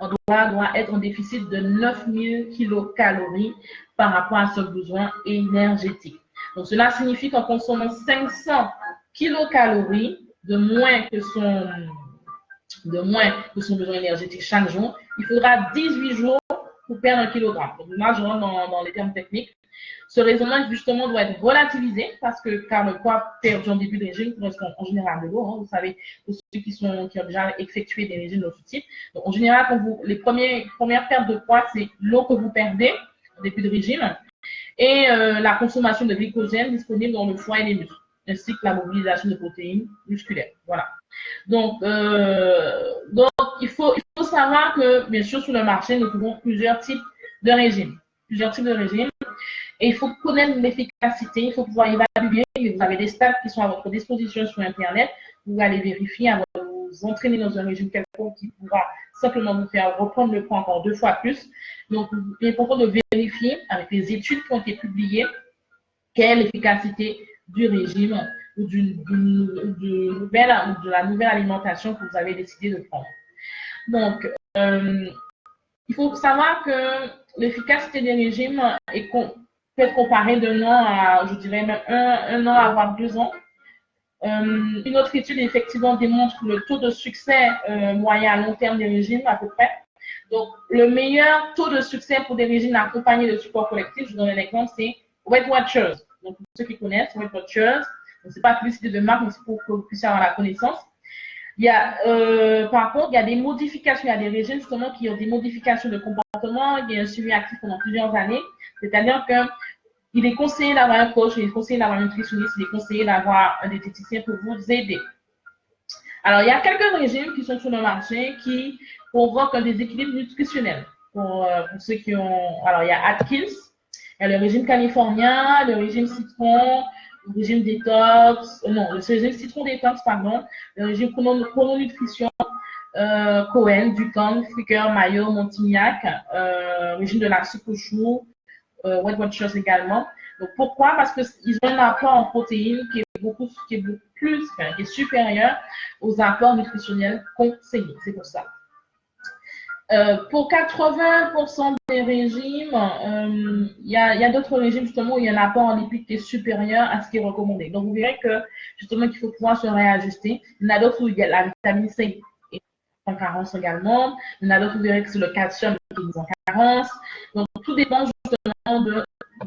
doit être en déficit de 9000 kilocalories par rapport à ce besoin énergétique. Donc, cela signifie qu'en consommant 500 kilocalories de moins que son besoin énergétique chaque jour, il faudra 18 jours pour perdre 1 kilogramme. Donc, là, je rentre dans les termes techniques. Ce raisonnement, justement, doit être relativisé car le poids perdu en début de régime correspond en général à de l'eau. Vous savez, pour ceux qui ont déjà effectué des régimes de ce type. Donc, en général, les premières pertes de poids, c'est l'eau que vous perdez en début de régime et la consommation de glycogène disponible dans le foie et les muscles, ainsi que la mobilisation de protéines musculaires. Voilà. Donc, il faut savoir que, bien sûr, sur le marché, nous trouvons plusieurs types de régimes. Et il faut connaître l'efficacité, il faut pouvoir évaluer. Vous avez des stats qui sont à votre disposition sur Internet. Vous allez vérifier avant de vous entraîner dans un régime quelconque qui pourra simplement vous faire reprendre le poids encore 2 fois plus. Donc, il est important de vérifier avec les études qui ont été publiées quelle est l'efficacité du régime ou de la nouvelle alimentation que vous avez décidé de prendre. Donc, il faut savoir que l'efficacité des régimes peut être comparée d'un an à, je dirais même un an à voire 2 ans. Une autre étude effectivement démontre le taux de succès moyen à long terme des régimes à peu près. Donc, le meilleur taux de succès pour des régimes accompagnés de support collectif, je vous donne un exemple, c'est Weight Watchers. Donc, pour ceux qui connaissent Weight Watchers, ce n'est pas publicité de marque, mais c'est pour que vous puissiez avoir la connaissance. Par contre, il y a des modifications, il y a des régimes justement qui ont des modifications de comportement, il y a un suivi actif pendant plusieurs années, c'est-à-dire qu'il est conseillé d'avoir un coach, il est conseillé d'avoir un nutritionniste, il est conseillé d'avoir un diététicien pour vous aider. Alors, il y a quelques régimes qui sont sur le marché qui provoquent un déséquilibre nutritionnel. Pour ceux qui ont... Alors, il y a Atkins, il y a le régime californien, le régime citron, le régime détox, le régime citron détox, pardon, le régime chrononutrition, Cohen, Dukan, Fricker, Mayo, Montignac, régime de la soupe au chou, Weight Watchers également. Donc, pourquoi? Parce qu'ils ont un apport en protéines qui est supérieur aux apports nutritionnels conseillés. C'est pour ça. Pour 80% des régimes, il y a d'autres régimes justement où il y a un apport en lipides qui est supérieur à ce qui est recommandé. Donc vous verrez que justement qu'il faut pouvoir se réajuster. Il y en a d'autres où il y a la vitamine C est en carence également. Il y en a d'autres où vous verrez que c'est le calcium qui est en carence. Donc tout dépend justement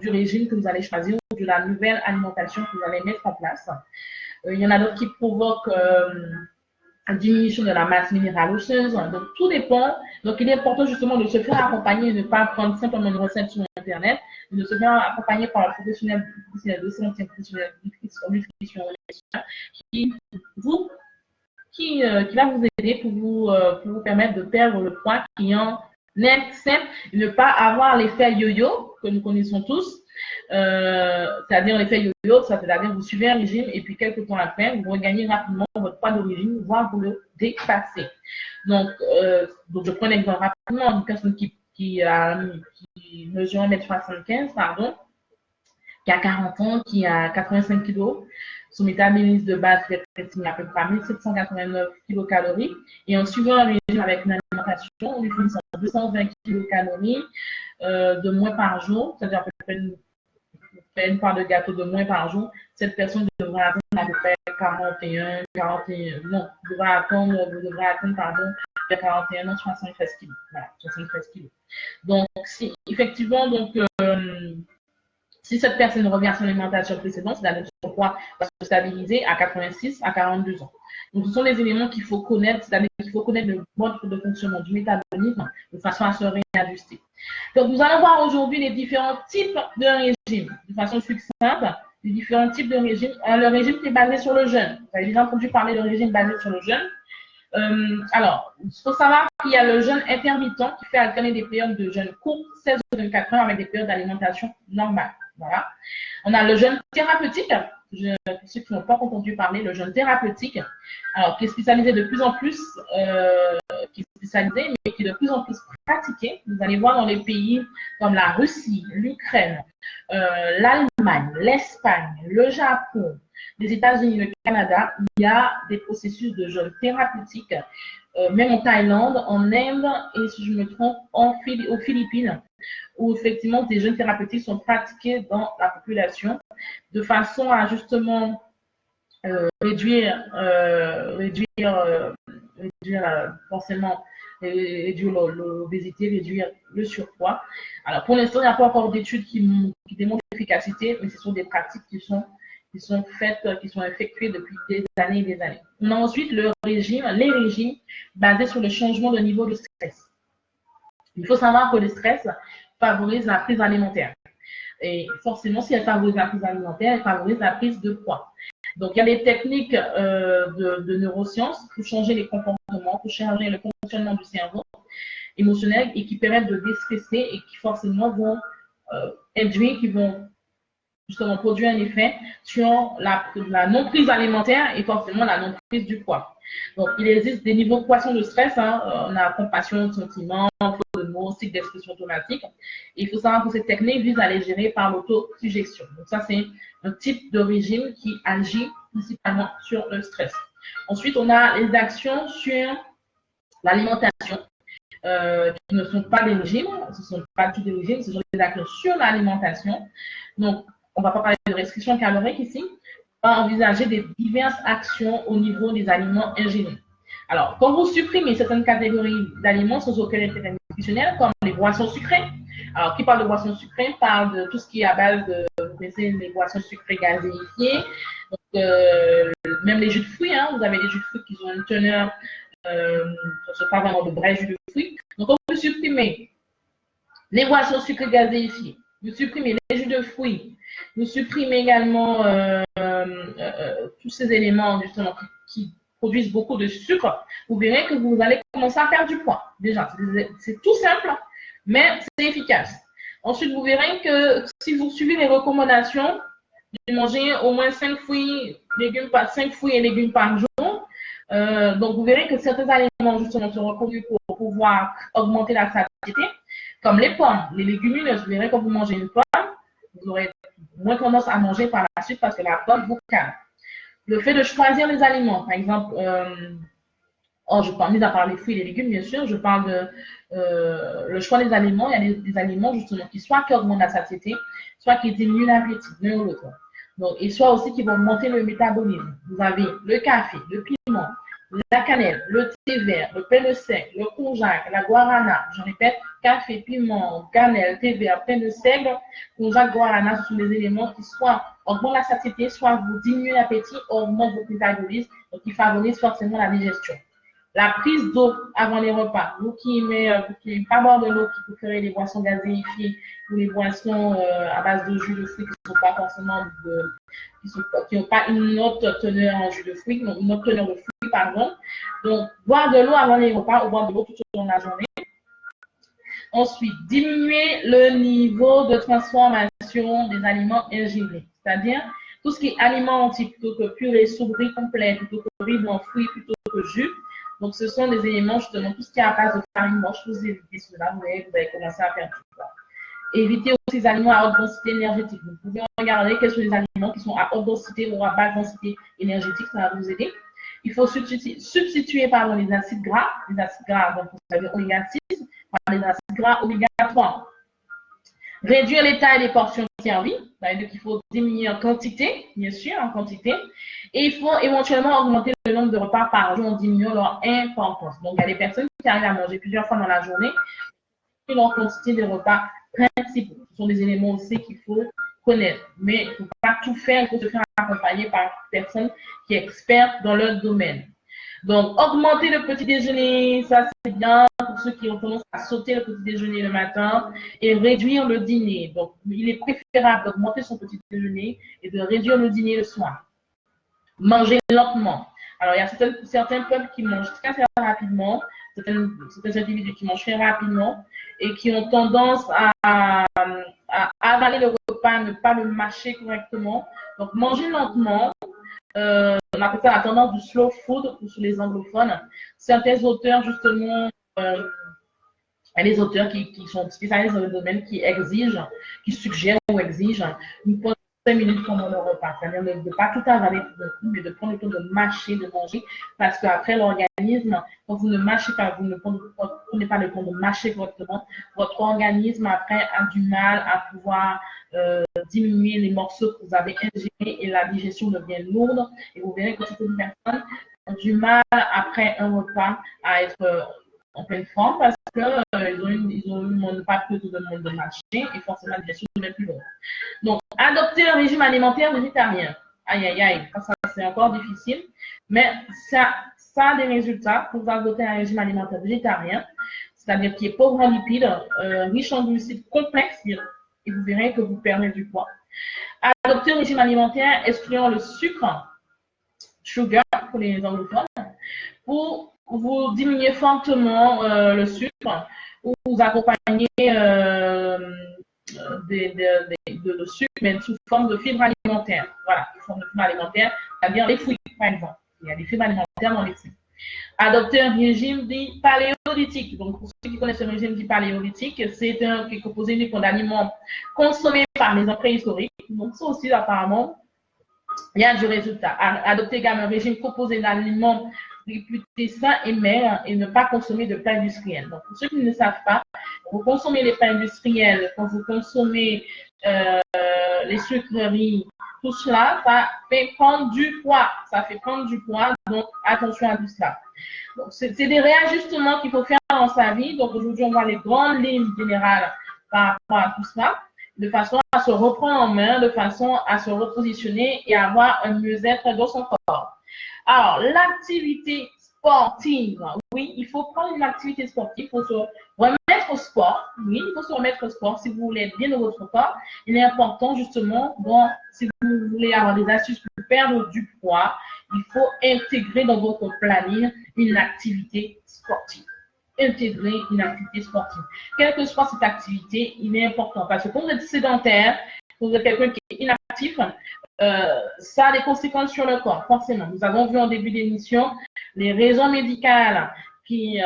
du régime que vous allez choisir ou de la nouvelle alimentation que vous allez mettre en place. Il y en a d'autres qui provoquent diminution de la masse minérale osseuse. Donc, tout dépend. Donc, il est important justement de se faire accompagner et de ne pas prendre simplement une recette sur Internet, mais de se faire accompagner par un professionnel de santé, un professionnel nutrition qui va vous aider pour vous permettre de perdre le poids qui en est simple et ne pas avoir l'effet yo-yo que nous connaissons tous. C'est-à-dire l'effet yo-yo, c'est-à-dire vous suivez un régime et puis quelques temps après, vous regagnez rapidement votre poids d'origine, voire vous le dépassez. Donc je prends un exemple rapidement, une personne qui mesure 1m75, pardon, qui a 40 ans, qui a 85 kg, son métabolisme de base est à peu près 1789 kcal, et en suivant un régime avec une alimentation, on lui finit 220 kcal de moins par jour, c'est-à-dire à peu près une part de gâteau de moins par jour, cette personne devra atteindre à peu près 41, non, devra atteindre, pardon, 41 ans, 73 kg. Voilà, 73 kg. Donc, si, effectivement, si cette personne revient à son alimentation précédente, c'est-à-dire son poids va se stabiliser à 86 à 42 ans. Donc, ce sont des éléments qu'il faut connaître, c'est-à-dire qu'il faut connaître le mode de fonctionnement du métabolisme de façon à se réajuster. Donc, nous allons voir aujourd'hui les différents types de régimes, de façon succincte, les différents types de régimes. Le régime qui est basé sur le jeûne. Vous avez déjà entendu parler de régime basé sur le jeûne. Alors, il faut savoir qu'il y a le jeûne intermittent qui fait alterner des périodes de jeûne courtes, 16 ou 24 heures, avec des périodes d'alimentation normale. Voilà. On a le jeûne thérapeutique. Pour ceux qui n'ont pas entendu parler, le jeûne thérapeutique, alors qui est spécialisé de plus en plus, mais qui est de plus en plus pratiqué. Vous allez voir dans les pays comme la Russie, l'Ukraine, l'Allemagne, l'Espagne, le Japon, les États-Unis, le Canada, il y a des processus de jeûne thérapeutique, même en Thaïlande, en Inde et si je me trompe, aux Philippines, où effectivement des jeûnes thérapeutiques sont pratiqués dans la population de façon à justement réduire forcément l'obésité, réduire le surpoids. Alors pour l'instant, il n'y a pas encore d'études qui démontrent l'efficacité, mais ce sont des pratiques qui sont effectuées depuis des années et des années. On a ensuite les régimes basés sur le changement de niveau de stress. Il faut savoir que le stress favorise la prise alimentaire. Et forcément, si elle favorise la prise alimentaire, elle favorise la prise de poids. Donc, il y a des techniques de neurosciences pour changer les comportements, pour changer le fonctionnement du cerveau émotionnel et qui permettent de déstresser et qui forcément vont justement produire un effet sur la non-prise alimentaire et forcément la non-prise du poids. Donc, il existe des niveaux de croissance de stress. On a compassion, sentiment, de mots, cycle d'expression automatique. Et il faut savoir que cette technique vise à les gérer par l'autosuggestion. Donc, ça, c'est un type de régime qui agit principalement sur le stress. Ensuite, on a les actions sur l'alimentation, qui ne sont pas des régimes, ce ne sont pas tous des régimes, ce sont des actions sur l'alimentation. Donc, on ne va pas parler de restriction calorique ici, on va envisager des diverses actions au niveau des aliments ingérés. Alors, quand vous supprimez certaines catégories d'aliments sans aucun intérêt nutritionnel, comme les boissons sucrées, alors qui parle de boissons sucrées parle de tout ce qui est à base de, vous connaissez, les boissons sucrées gazéifiées, donc, même les jus de fruits, vous avez des jus de fruits qui ont une teneur, ce n'est pas vraiment de vrais jus de fruits. Donc, quand vous supprimez les boissons sucrées gazéifiées, vous supprimez les jus de fruits, vous supprimez également tous ces éléments justement qui produisent beaucoup de sucre, vous verrez que vous allez commencer à perdre du poids. Déjà, c'est tout simple, mais c'est efficace. Ensuite, vous verrez que si vous suivez les recommandations de manger au moins 5 fruits et légumes par jour, donc vous verrez que certains aliments justement sont reconnus pour pouvoir augmenter la satiété, comme les pommes, les légumineuses. Vous verrez que quand vous mangez une pomme, vous aurez moins tendance à manger par la suite parce que la pomme vous calme. Le fait de choisir les aliments, par exemple, Or, je parle, mis à part les fruits et les légumes, bien sûr, je parle de le choix des aliments. Il y a des aliments, justement, qui augmentent la satiété, soit qui diminuent l'appétit, l'un ou l'autre. Donc, et soit aussi qui vont augmenter le métabolisme. Vous avez le café, le piment, la cannelle, le thé vert, le pain de seigle, le konjac, la guarana. Je répète, café, piment, cannelle, thé vert, pain de seigle, konjac, guarana, ce sont des éléments qui soit augmentent la satiété, soit vous diminuent l'appétit, augmentent votre métabolisme, donc qui favorisent forcément la digestion. La prise d'eau avant les repas. Vous qui n'aimez pas boire de l'eau, qui préférez les boissons gazéifiées ou les boissons à base de jus de fruits qui ne sont pas forcément qui n'ont pas une autre teneur en jus de fruits, donc une autre teneur de fruits, pardon. Donc, boire de l'eau avant les repas ou boire de l'eau tout au long de la journée. Ensuite, diminuer le niveau de transformation des aliments ingérés, c'est-à-dire tout ce qui est alimentaire plutôt que purée, soupe, riz complet, plutôt que riz blanc, fruits, plutôt que jus. Donc, ce sont des éléments, justement, tout ce qui est à base de farine blanche, vous évitez cela, vous allez commencer à faire tout ça. Évitez aussi les aliments à haute densité énergétique. Vous pouvez regarder quels sont les aliments qui sont à haute densité ou à basse densité énergétique, ça va vous aider. Il faut substituer les acides gras, donc vous savez, oméga 6, par les acides gras oméga 3. Réduire les tailles des portions servies, c'est-à-dire qu'il faut diminuer en quantité, bien sûr, en quantité. Et il faut éventuellement augmenter le nombre de repas par jour en diminuant leur importance. Donc, il y a des personnes qui arrivent à manger plusieurs fois dans la journée, et leur quantité de repas principaux. Ce sont des éléments aussi qu'il faut connaître. Mais il ne faut pas tout faire, il faut se faire accompagner par une personne qui est experte dans leur domaine. Donc, augmenter le petit déjeuner, ça c'est bien pour ceux qui ont tendance à sauter le petit déjeuner le matin et réduire le dîner. Donc, il est préférable d'augmenter son petit déjeuner et de réduire le dîner le soir. Manger lentement. Alors, il y a certains peuples qui mangent très, très rapidement, certains individus qui mangent très rapidement et qui ont tendance à avaler le repas, ne pas le mâcher correctement. Donc, manger lentement. On appelle ça la tendance du slow food pour les anglophones. Certains auteurs, justement, les auteurs qui sont spécialisés dans le domaine, qui suggèrent ou exigent une pause de 5 minutes pendant le repas. C'est-à-dire de ne pas tout avaler tout d'un coup, mais de prendre le temps de mâcher, de manger, parce qu'après l'organisme, quand vous ne mâchez pas, vous ne prenez pas le temps de mâcher correctement, votre organisme après a du mal à pouvoir diminuer les morceaux que vous avez ingérés et la digestion devient lourde. Et vous verrez que certaines personnes ont du mal après un repas à être en pleine forme parce qu'ils ont pas plus de monde de marché et forcément la digestion devient plus longue. Donc, adopter un régime alimentaire végétarien. Aïe, aïe, aïe, ça c'est encore difficile, mais ça a des résultats pour adopter un régime alimentaire végétarien, c'est-à-dire qui est pauvre en lipides, riche en glucides complexes, et vous verrez que vous perdez du poids. Adopter un régime alimentaire excluant le sucre, sugar pour les anglophones, pour vous diminuer fortement le sucre ou vous accompagner de sucre, mais sous forme de fibres alimentaires. Voilà, sous forme de fibres alimentaires, c'est-à-dire les fruits, par exemple. Il y a des fibres alimentaires dans les fruits. Adopter un régime dit paléolithique. Donc, pour ceux qui connaissent le régime dit paléolithique, c'est un qui est composé uniquement d'aliments consommés par les hommes préhistoriques. Donc, ça aussi, apparemment, il y a du résultat. Adopter également un régime composé d'aliments réputés sains et maigres et ne pas consommer de pain industriel. Donc, pour ceux qui ne savent pas, vous consommez les pains industriels, quand vous consommez les sucreries, tout cela, ça fait prendre du poids. Ça fait prendre du poids, donc attention à tout cela. Donc, c'est des réajustements qu'il faut faire dans sa vie. Donc, aujourd'hui, on voit les grandes lignes générales par rapport à tout cela, de façon à se reprendre en main, de façon à se repositionner et avoir un mieux-être dans son corps. Alors, l'activité sportive. Oui, il faut prendre une activité sportive, il faut se remettre au sport. Oui, il faut se remettre au sport si vous voulez être bien dans votre corps. Il est important, justement, si vous voulez avoir des astuces pour perdre du poids, il faut intégrer dans votre planning une activité sportive. Intégrer une activité sportive. Quelle que soit cette activité, il est important parce que quand vous êtes sédentaire, quand vous êtes quelqu'un qui est inactif, ça a des conséquences sur le corps, forcément. Nous avons vu en début d'émission les raisons médicales qui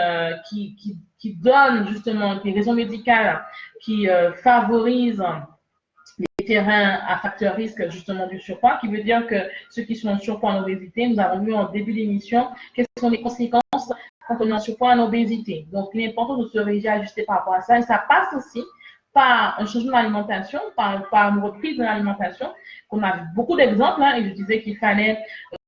donnent justement, les raisons médicales qui favorisent les terrains à facteur risque justement du surpoids, qui veut dire que ceux qui sont en surpoids en obésité, nous avons vu en début d'émission quelles sont les conséquences quand on est en surpoids en obésité. Donc, il est important de se réajuster par rapport à ça, et ça passe aussi par un changement d'alimentation, par une reprise de l'alimentation. On a vu beaucoup d'exemples, hein, et je disais qu'il fallait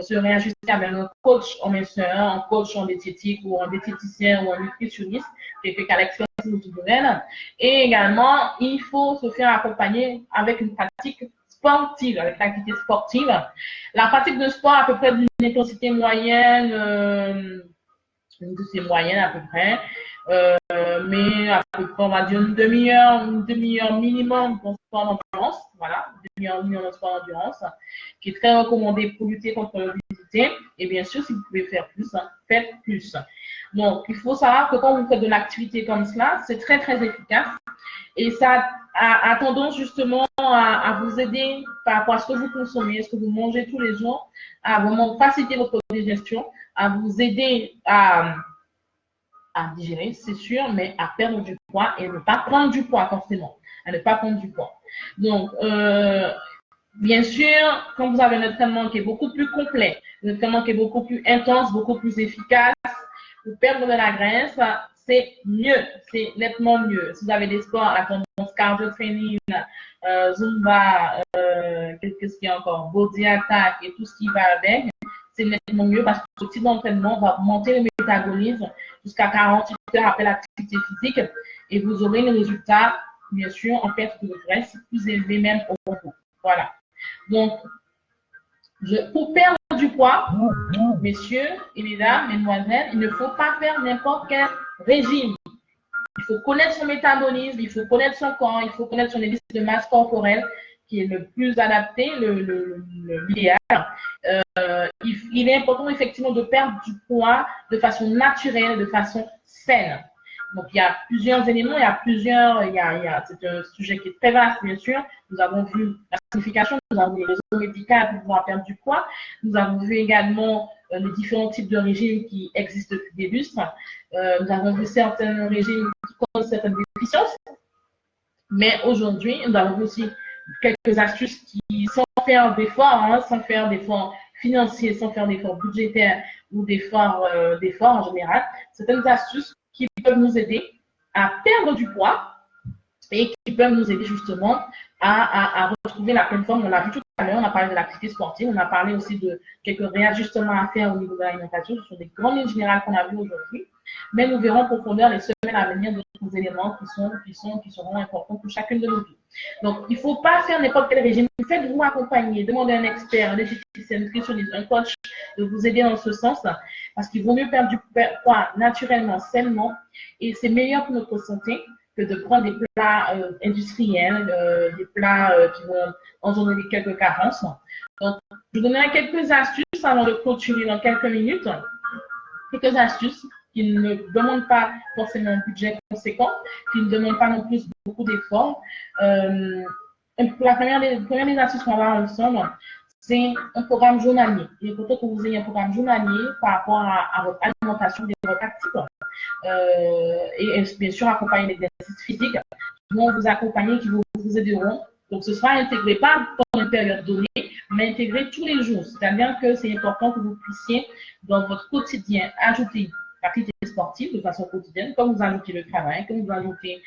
se réajuster avec un coach en minceur, un coach en diététique ou un diététicien ou un nutritionniste qui fait qu'à l'expertise du domaine. Et également, il faut se faire accompagner avec une pratique sportive, avec l'activité sportive. La pratique de sport à peu près d'une intensité moyenne, à peu près. Mais à peu près, on va dire une demi-heure minimum pour sport d'endurance, voilà, une demi-heure minimum de sport d'endurance, qui est très recommandé pour lutter contre l'obésité. Et bien sûr, si vous pouvez faire plus, hein, faites plus. Donc, il faut savoir que quand vous faites de l'activité comme cela, c'est très, très efficace. Et ça a tendance justement à vous aider par rapport à ce que vous consommez, ce que vous mangez tous les jours, à vraiment faciliter votre digestion, à vous aider à digérer, c'est sûr, mais à perdre du poids et ne pas prendre du poids forcément, à ne pas prendre du poids. Donc, bien sûr, quand vous avez un entraînement qui est beaucoup plus complet, un entraînement qui est beaucoup plus intense, beaucoup plus efficace, pour perdre de la graisse, c'est mieux, c'est nettement mieux. Si vous avez des sports à tendance cardio training, Zumba, qu'est-ce qu'il y a encore, body attack et tout ce qui va avec, c'est nettement mieux parce que ce type d'entraînement va augmenter le métabolisme jusqu'à 48 heures après l'activité physique et vous aurez le résultat, bien sûr, en perte de graisse plus élevé même au repos. Voilà. Donc, pour perdre du poids, messieurs et mesdames, mesdemoiselles, il ne faut pas faire n'importe quel régime. Il faut connaître son métabolisme, il faut connaître son corps, il faut connaître son indice de masse corporelle qui est le plus adapté, l'idéal. Il est important effectivement de perdre du poids de façon naturelle, de façon saine. Donc il y a plusieurs éléments, c'est un sujet qui est très vaste bien sûr. Nous avons vu la signification, nous avons vu les raisons médicales pour pouvoir perdre du poids. Nous avons vu également les différents types de régimes qui existent depuis des lustres. Nous avons vu certains régimes qui causent certaines déficiences. Mais aujourd'hui, nous avons vu aussi quelques astuces qui, sans faire d'efforts, hein, sans faire d'efforts financiers, sans faire d'efforts budgétaires ou d'efforts en général, certaines astuces qui peuvent nous aider à perdre du poids et qui peuvent nous aider justement à retrouver la pleine forme. On l'a vu tout à l'heure, on a parlé de l'activité sportive, on a parlé aussi de quelques réajustements à faire au niveau de l'alimentation. Ce sont des grandes lignes générales qu'on a vues aujourd'hui, mais nous verrons en profondeur les semaines à venir d'autres éléments qui seront importants pour chacune de nos vies. Donc, il ne faut pas faire n'importe quel régime. Faites-vous accompagner, demandez à un expert, un diététicien, un nutritionniste, un coach de vous aider dans ce sens, parce qu'il vaut mieux perdre du poids naturellement, sainement, et c'est meilleur pour notre santé que de prendre des plats industriels, des plats qui vont engendrer quelques carences. Donc, je vous donnerai quelques astuces avant de clôturer dans quelques minutes. Quelques astuces qui ne demandent pas forcément un budget conséquent, qui ne demandent pas non plus beaucoup d'efforts. La première des astuces qu'on va voir ensemble, c'est un programme journalier. Il est important que vous ayez un programme journalier par rapport à votre alimentation des repas types. Et bien sûr, accompagner l'exercice physique qui vont vous accompagner, qui vous aideront. Donc, ce sera intégré pas pendant une période donnée, mais intégré tous les jours. C'est-à-dire que c'est important que vous puissiez, dans votre quotidien, ajouter l'activité sportive de façon quotidienne, comme vous ajoutez le travail, comme vous ajoutez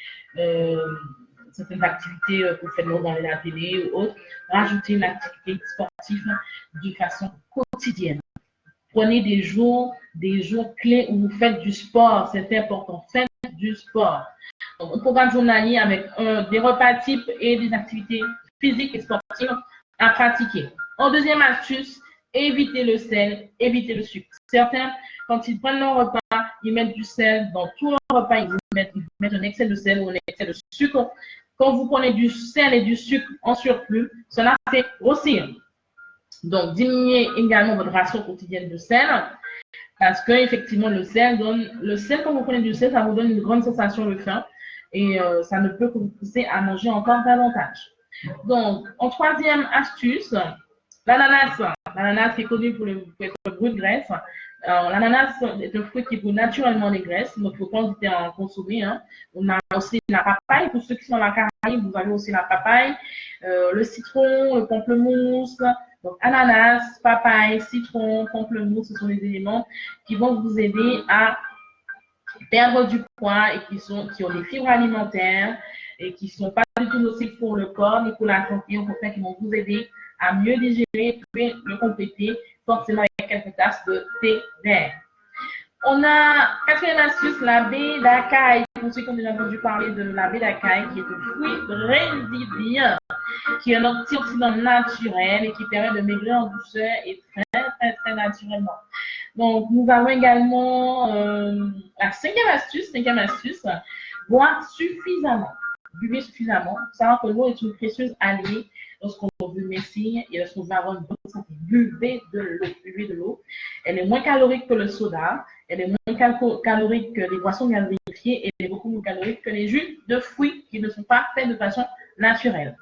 certaines activités que vous faites dans la télé ou autres, rajouter une activité sportive de façon quotidienne. Prenez des jours clés où vous faites du sport, c'est important, faites du sport. Donc, un programme journalier avec des repas types et des activités physiques et sportives à pratiquer. En deuxième astuce, évitez le sel, évitez le sucre. Certains, quand ils prennent leur repas, ils mettent du sel dans tout leur repas, ils mettent un excès de sel ou un excès de sucre. Quand vous prenez du sel et du sucre en surplus, cela fait grossir. Donc, diminuez également votre ration quotidienne de sel, parce que effectivement, le sel, quand vous prenez du sel, ça vous donne une grande sensation de faim et ça ne peut que vous pousser à manger encore davantage. Donc, en troisième astuce, l'ananas qui est connu pour être brûle graisse, L'ananas est un fruit qui brûle naturellement les graisses, donc il faut pas hésiter à en consommer. Hein. On a aussi la papaye, pour ceux qui sont dans la Caraïbe, vous avez aussi la papaye, le citron, le pamplemousse. Donc ananas, papaye, citron, pamplemousse, ce sont les éléments qui vont vous aider à perdre du poids et qui ont des fibres alimentaires et qui ne sont pas du tout nocifs pour le corps ni pour la santé, au contraire, qui vont vous aider à mieux digérer et puis le compléter forcément avec quelques tasses de thé vert. On a quatrième astuce, la baie d'acaille. Pour ceux qui ont déjà entendu parler de la baie d'acaille, qui est un fruit résilient, qui est un antioxydant naturel et qui permet de maigrir en douceur et très naturellement. Donc, nous avons également la cinquième astuce, boire suffisamment. Buvez suffisamment. Savoir que l'eau est une précieuse alliée lorsqu'on veut mincir et lorsqu'on veut avoir une bonne santé. Buvez de l'eau. Elle est moins calorique que le soda. Elle est moins calorique que les boissons gazéifiées et elle est beaucoup moins calorique que les jus de fruits qui ne sont pas faits de façon naturelle.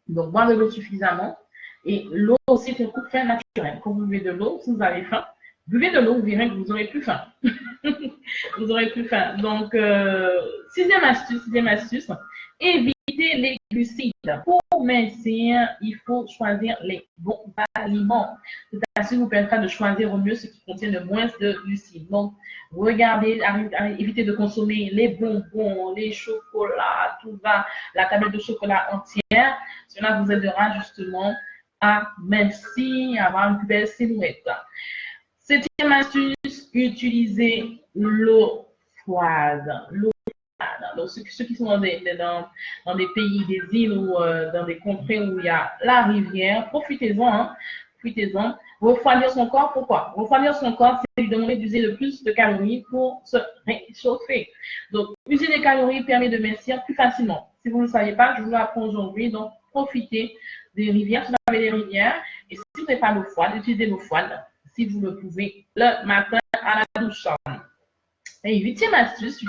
Donc, boire de l'eau suffisamment. Et l'eau aussi est un coup de faim naturel. Quand vous buvez de l'eau, si vous avez faim, buvez de l'eau, vous verrez que vous n'aurez plus faim. Vous aurez plus faim. Donc, sixième astuce, évitez les glucides. Pour mincir, il faut choisir les bons aliments. Cette astuce vous permettra de choisir au mieux ce qui contient le moins de glucides. Donc, regardez, évitez de consommer les bonbons, les chocolats, tout va, la tablette de chocolat entière. Cela vous aidera justement à mincir, à avoir une plus belle silhouette. Septième astuce, utilisez l'eau froide. Donc, ceux qui sont dans des pays, des îles ou dans des contrées où il y a la rivière, profitez-en. Hein, profitez-en. Refroidir son corps, pourquoi? Refroidir son corps, c'est lui demander d'user le plus de calories pour se réchauffer. Donc, user des calories permet de mincir plus facilement. Si vous ne le savez pas, je vous l'apprends aujourd'hui. Donc, profitez des rivières. Si vous avez des rivières, et si vous n'avez pas d'eau froide, utilisez l'eau froide. Si vous le pouvez, le matin à la douche. Et huitième astuce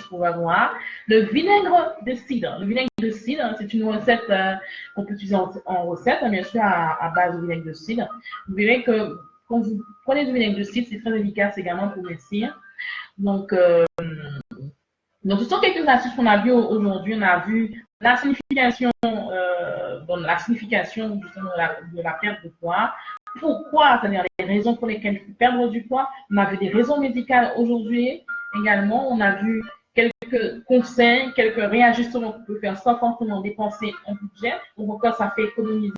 pour avoir le vinaigre de cidre. Le vinaigre de cidre, c'est une recette qu'on peut utiliser en recette, bien sûr, à base de vinaigre de cidre. Vous verrez que quand vous prenez du vinaigre de cidre, c'est très efficace également pour mincir. Donc, ce sont quelques astuces qu'on a vues aujourd'hui. On a vu la signification, justement de la perte de poids. Pourquoi, c'est-à-dire les raisons pour lesquelles il faut perdre du poids. On a vu des raisons médicales aujourd'hui également. On a vu quelques conseils, quelques réajustements qu'on peut faire sans forcément dépenser un budget. Donc encore, ça fait économiser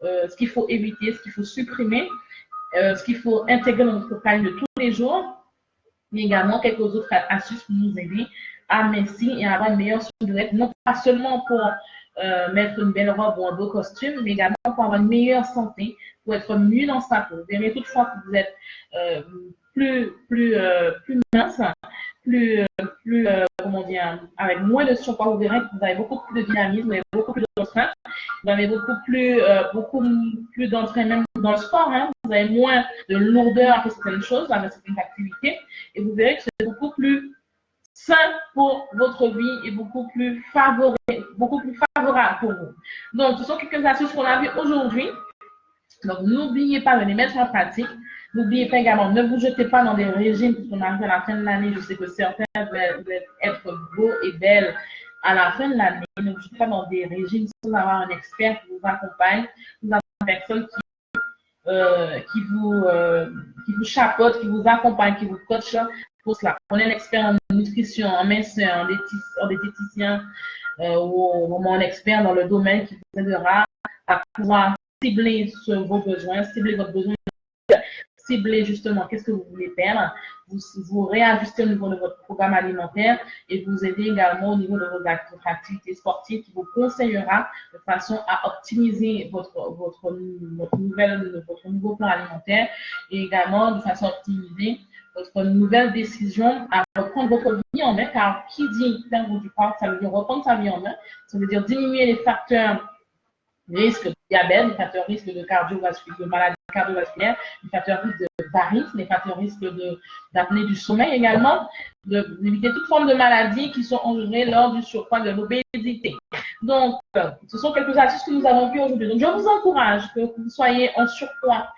ce qu'il faut éviter, ce qu'il faut supprimer, ce qu'il faut intégrer dans notre planning de tous les jours. Mais également quelques autres astuces pour nous aider à mincir et à avoir une meilleure silhouette, non pas seulement pour mettre une belle robe ou un beau costume, mais également pour avoir une meilleure santé, pour être mieux dans sa peau. Vous verrez toutefois que vous êtes plus mince, comment dire, avec moins de surpoids, vous verrez que vous avez beaucoup plus de dynamisme, vous avez beaucoup plus d'entrain, vous avez beaucoup plus d'entrain même dans le sport, hein. Vous avez moins de lourdeur avec certaines choses, avec certaines activités, et vous verrez que c'est beaucoup plus sain pour votre vie et beaucoup plus favorable pour vous. Donc, ce sont quelques astuces qu'on a vues aujourd'hui. Donc, n'oubliez pas de les mettre en pratique. N'oubliez pas également, ne vous jetez pas dans des régimes, puisqu'on arrive à la fin de l'année. Je sais que certains veulent être beaux et belles à la fin de l'année. Ne vous jetez pas dans des régimes sans avoir un expert qui vous accompagne, sans avoir une personne qui vous chapeaute, qui vous accompagne, qui vous coach pour cela. Prenez un expert en nutrition, en minceur, en diététicien ou un expert dans le domaine qui vous aidera à pouvoir cibler vos besoins, cibler votre besoin, cibler justement qu'est-ce que vous voulez perdre, vous réajustez au niveau de votre programme alimentaire et vous aider également au niveau de votre activité sportive qui vous conseillera de façon à optimiser votre nouveau plan alimentaire et également de façon à optimiser votre nouvelle décision à reprendre votre vie en main, car qui dit perdre du poids, ça veut dire reprendre sa vie en main, ça veut dire diminuer les facteurs risque de diabète, les facteurs risques de cardiovasculaire, de maladies cardiovasculaires, les facteurs risques de varices, les facteurs risques d'apnée du sommeil également, d'éviter toute forme de maladie qui sont engendrées lors du surpoids, de l'obésité. Donc, ce sont quelques astuces que nous avons vues aujourd'hui. Donc, je vous encourage, que vous soyez en surpoids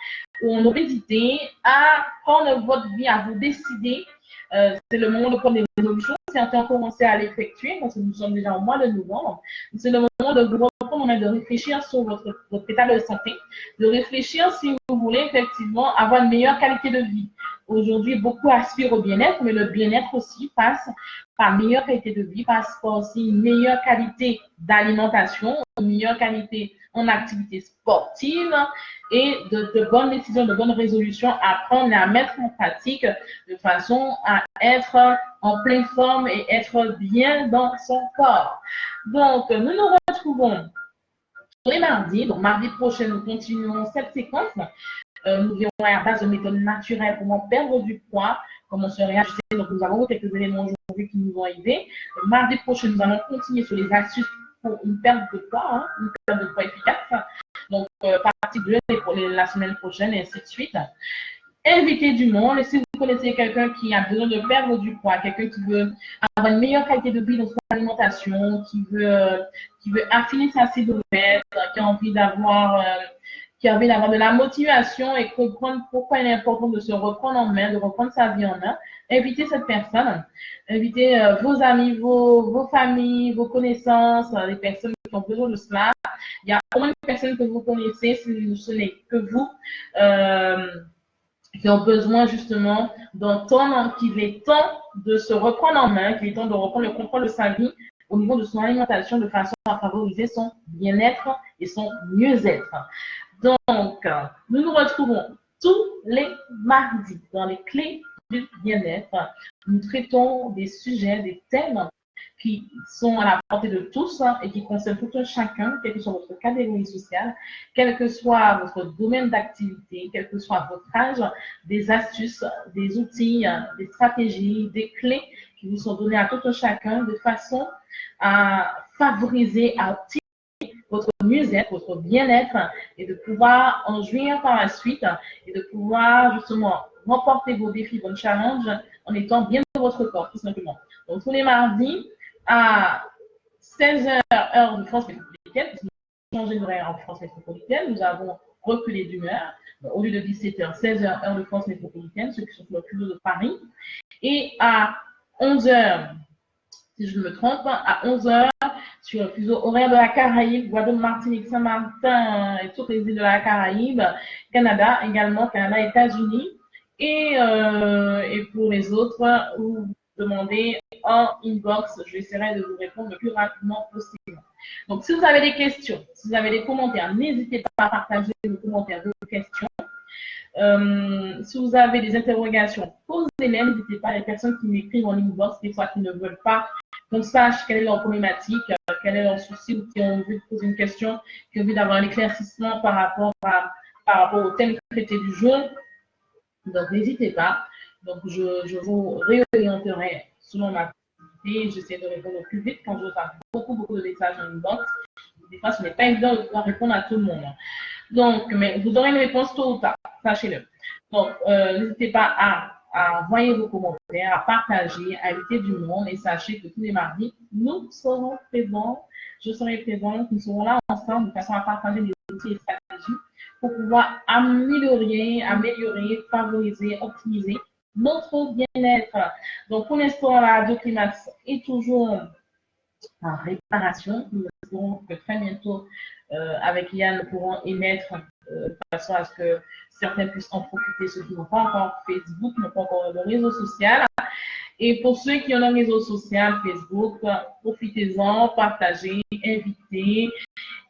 ou en obésité, à prendre votre vie, à vous décider. C'est le moment de prendre des résolutions. Certains ont commencé à l'effectuer, parce que nous sommes déjà au mois de novembre. C'est le moment de vous reprendre, de réfléchir sur votre état de santé, de réfléchir si vous voulez effectivement avoir une meilleure qualité de vie. Aujourd'hui, beaucoup aspirent au bien-être, mais le bien-être aussi passe par meilleure qualité de vie, passe par aussi une meilleure qualité d'alimentation, une meilleure qualité en activité sportive et de bonnes décisions, de bonnes résolutions à prendre et à mettre en pratique de façon à être en pleine forme et être bien dans son corps. Donc, nous nous retrouvons tous les mardis. Donc, mardi prochain, nous continuons cette séquence. Nous verrons à base de méthodes naturelles comment perdre du poids, comment se réajuster. Donc, nous avons quelques éléments aujourd'hui qui nous vont aider. Mardi prochain, nous allons continuer sur les astuces pour une perte de poids, une perte de poids efficace. Donc, partie 2 pour la semaine prochaine et ainsi de suite. Inviter du monde. Et si vous connaissez quelqu'un qui a besoin de perdre du poids, quelqu'un qui veut avoir une meilleure qualité de vie dans son alimentation, qui veut affiner sa silhouette, qui a envie d'avoir de la motivation et comprendre pourquoi il est important de se reprendre en main, de reprendre sa vie en main, invitez cette personne, invitez vos amis, vos familles, vos connaissances, les personnes qui ont besoin de cela. Il y a au moins une personne que vous connaissez, si ce n'est que vous, qui ont besoin justement d'entendre qu'il est temps de se reprendre en main, qu'il est temps de reprendre le contrôle de sa vie au niveau de son alimentation de façon à favoriser son bien-être et son mieux-être. Donc, nous nous retrouvons tous les mardis dans les clés du bien-être. Nous traitons des sujets, des thèmes qui sont à la portée de tous et qui concernent tout un chacun, quelle que soit votre catégorie sociale, quel que soit votre domaine d'activité, quel que soit votre âge, des astuces, des outils, des stratégies, des clés qui vous sont données à tout un chacun de façon à favoriser, à optimiser votre mieux-être, votre bien-être et de pouvoir en jouir par la suite et de pouvoir justement remporter vos défis, vos challenges en étant bien dans votre corps, tout simplement. Donc, tous les mardis à 16h, heure de France métropolitaine, nous avons changé d'horaire en France métropolitaine, nous avons reculé d'une heure, au lieu de 17h, 16h, heure de France métropolitaine, ceux qui sont sur le plus haut de Paris, et à 11h, si je ne me trompe, à 11h, sur le fuseau horaire de la Caraïbe, Guadeloupe, Martinique, Saint-Martin et toutes les îles de la Caraïbe, Canada également, Canada, États-Unis. Et pour les autres, vous demandez en inbox, j'essaierai de vous répondre le plus rapidement possible. Donc, si vous avez des questions, si vous avez des commentaires, n'hésitez pas à partager vos commentaires, vos questions. Si vous avez des interrogations, posez-les, n'hésitez pas. Les personnes qui m'écrivent en inbox, des fois qui ne veulent pas qu'on sache quelle est leur problématique, quel est leur souci, ou qui ont envie de poser une question, qui ont envie d'avoir un éclaircissement par rapport au thème traité du jour. Donc, n'hésitez pas. Donc, je vous réorienterai selon ma activité. J'essaie de répondre au plus vite quand je reçois beaucoup de messages en inbox. Des fois, ce n'est pas évident de pouvoir répondre à tout le monde. Donc, mais vous aurez une réponse tôt ou tard, sachez-le. Donc, n'hésitez pas à envoyer vos commentaires, à partager, à inviter du monde et sachez que tous les mardis, nous serons présents, je serai présente, nous serons là ensemble de façon à partager des outils et stratégies pour pouvoir améliorer, favoriser, optimiser notre bien-être. Donc, pour l'instant, la Radio Climax est toujours en réparation. Nous espérons que très bientôt, avec Yann, nous pourrons émettre de façon à ce que certains puissent en profiter, ceux qui n'ont pas encore Facebook, n'ont pas encore le réseau social. Et pour ceux qui ont un réseau social, Facebook, profitez-en, partagez, invitez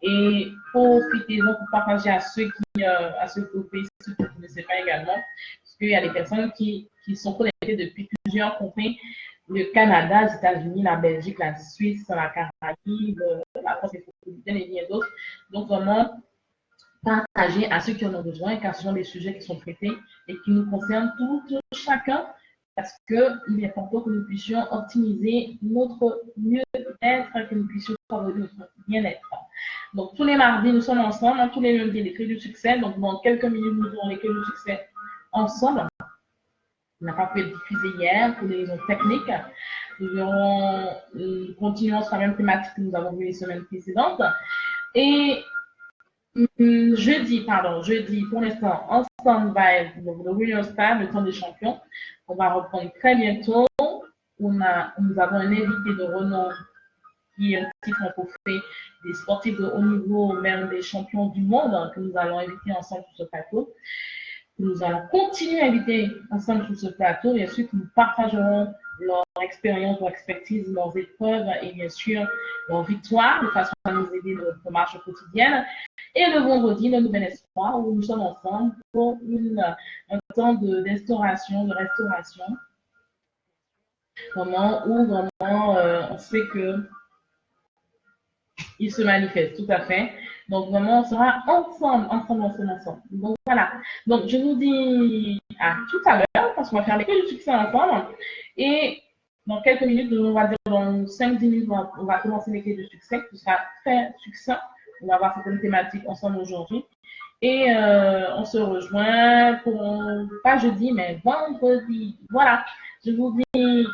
et profitez-en pour partager à ceux que vous ne connaissez pas également, parce qu'il y a des personnes qui sont connectées depuis plusieurs contrées, le Canada, les États-Unis, la Belgique, la Suisse, la Caraïbe, la France métropolitaine et bien d'autres. Donc vraiment, partager à ceux qui en ont besoin, car ce sont des sujets qui sont traités et qui nous concernent tous, chacun, parce qu'il est important que nous puissions optimiser notre mieux-être, que nous puissions favoriser notre bien-être. Donc, tous les mardis, nous sommes ensemble, tous les lundis, les clés du succès. Donc, dans quelques minutes, nous aurons les clés du succès ensemble. On n'a pas pu être diffusé hier pour des raisons techniques. Nous verrons, continuons sur la même thématique que nous avons vu les semaines précédentes. Et jeudi, pour l'instant, en stand-by, le Winner's Time, le temps des champions. On va reprendre très bientôt. Nous avons un invité de renom qui est un titre trophée des sportifs de haut niveau, même des champions du monde, que nous allons inviter ensemble sur ce plateau. Nous allons continuer à inviter ensemble sur ce plateau. Bien sûr, nous partagerons leur expérience, leur expertise, leurs épreuves et bien sûr leurs victoires de façon à nous aider dans notre marche quotidienne. Et le vendredi, le Nouvel Espoir, où nous sommes ensemble pour un temps d'instauration, de restauration. Moment où vraiment on sait que il se manifeste, tout à fait. Donc, vraiment, on sera ensemble. Donc, voilà. Donc, je vous dis à tout à l'heure, parce qu'on va faire les clés du succès ensemble. Et dans quelques minutes, on va dire dans 5-10 minutes, on va commencer les clés du succès. Ce sera très succinct. On va voir certaines thématiques ensemble aujourd'hui. Et on se rejoint pour, pas jeudi, mais vendredi. Voilà. Je vous dis,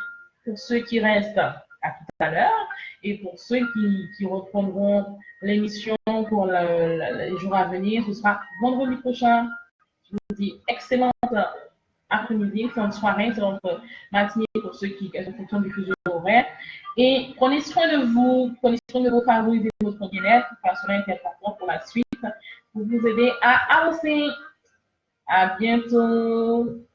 pour ceux qui restent, à tout à l'heure. Et pour ceux qui reprendront l'émission pour les jours à venir, ce sera vendredi prochain. Je vous dis excellente après-midi, excellente soirée, excellente matinée pour ceux qui sont en fonction du fuseau horaire. Et prenez soin de vous, prenez soin de vos favorisez votre bien-être, car cela est important pour la suite, pour vous aider à avancer. À bientôt.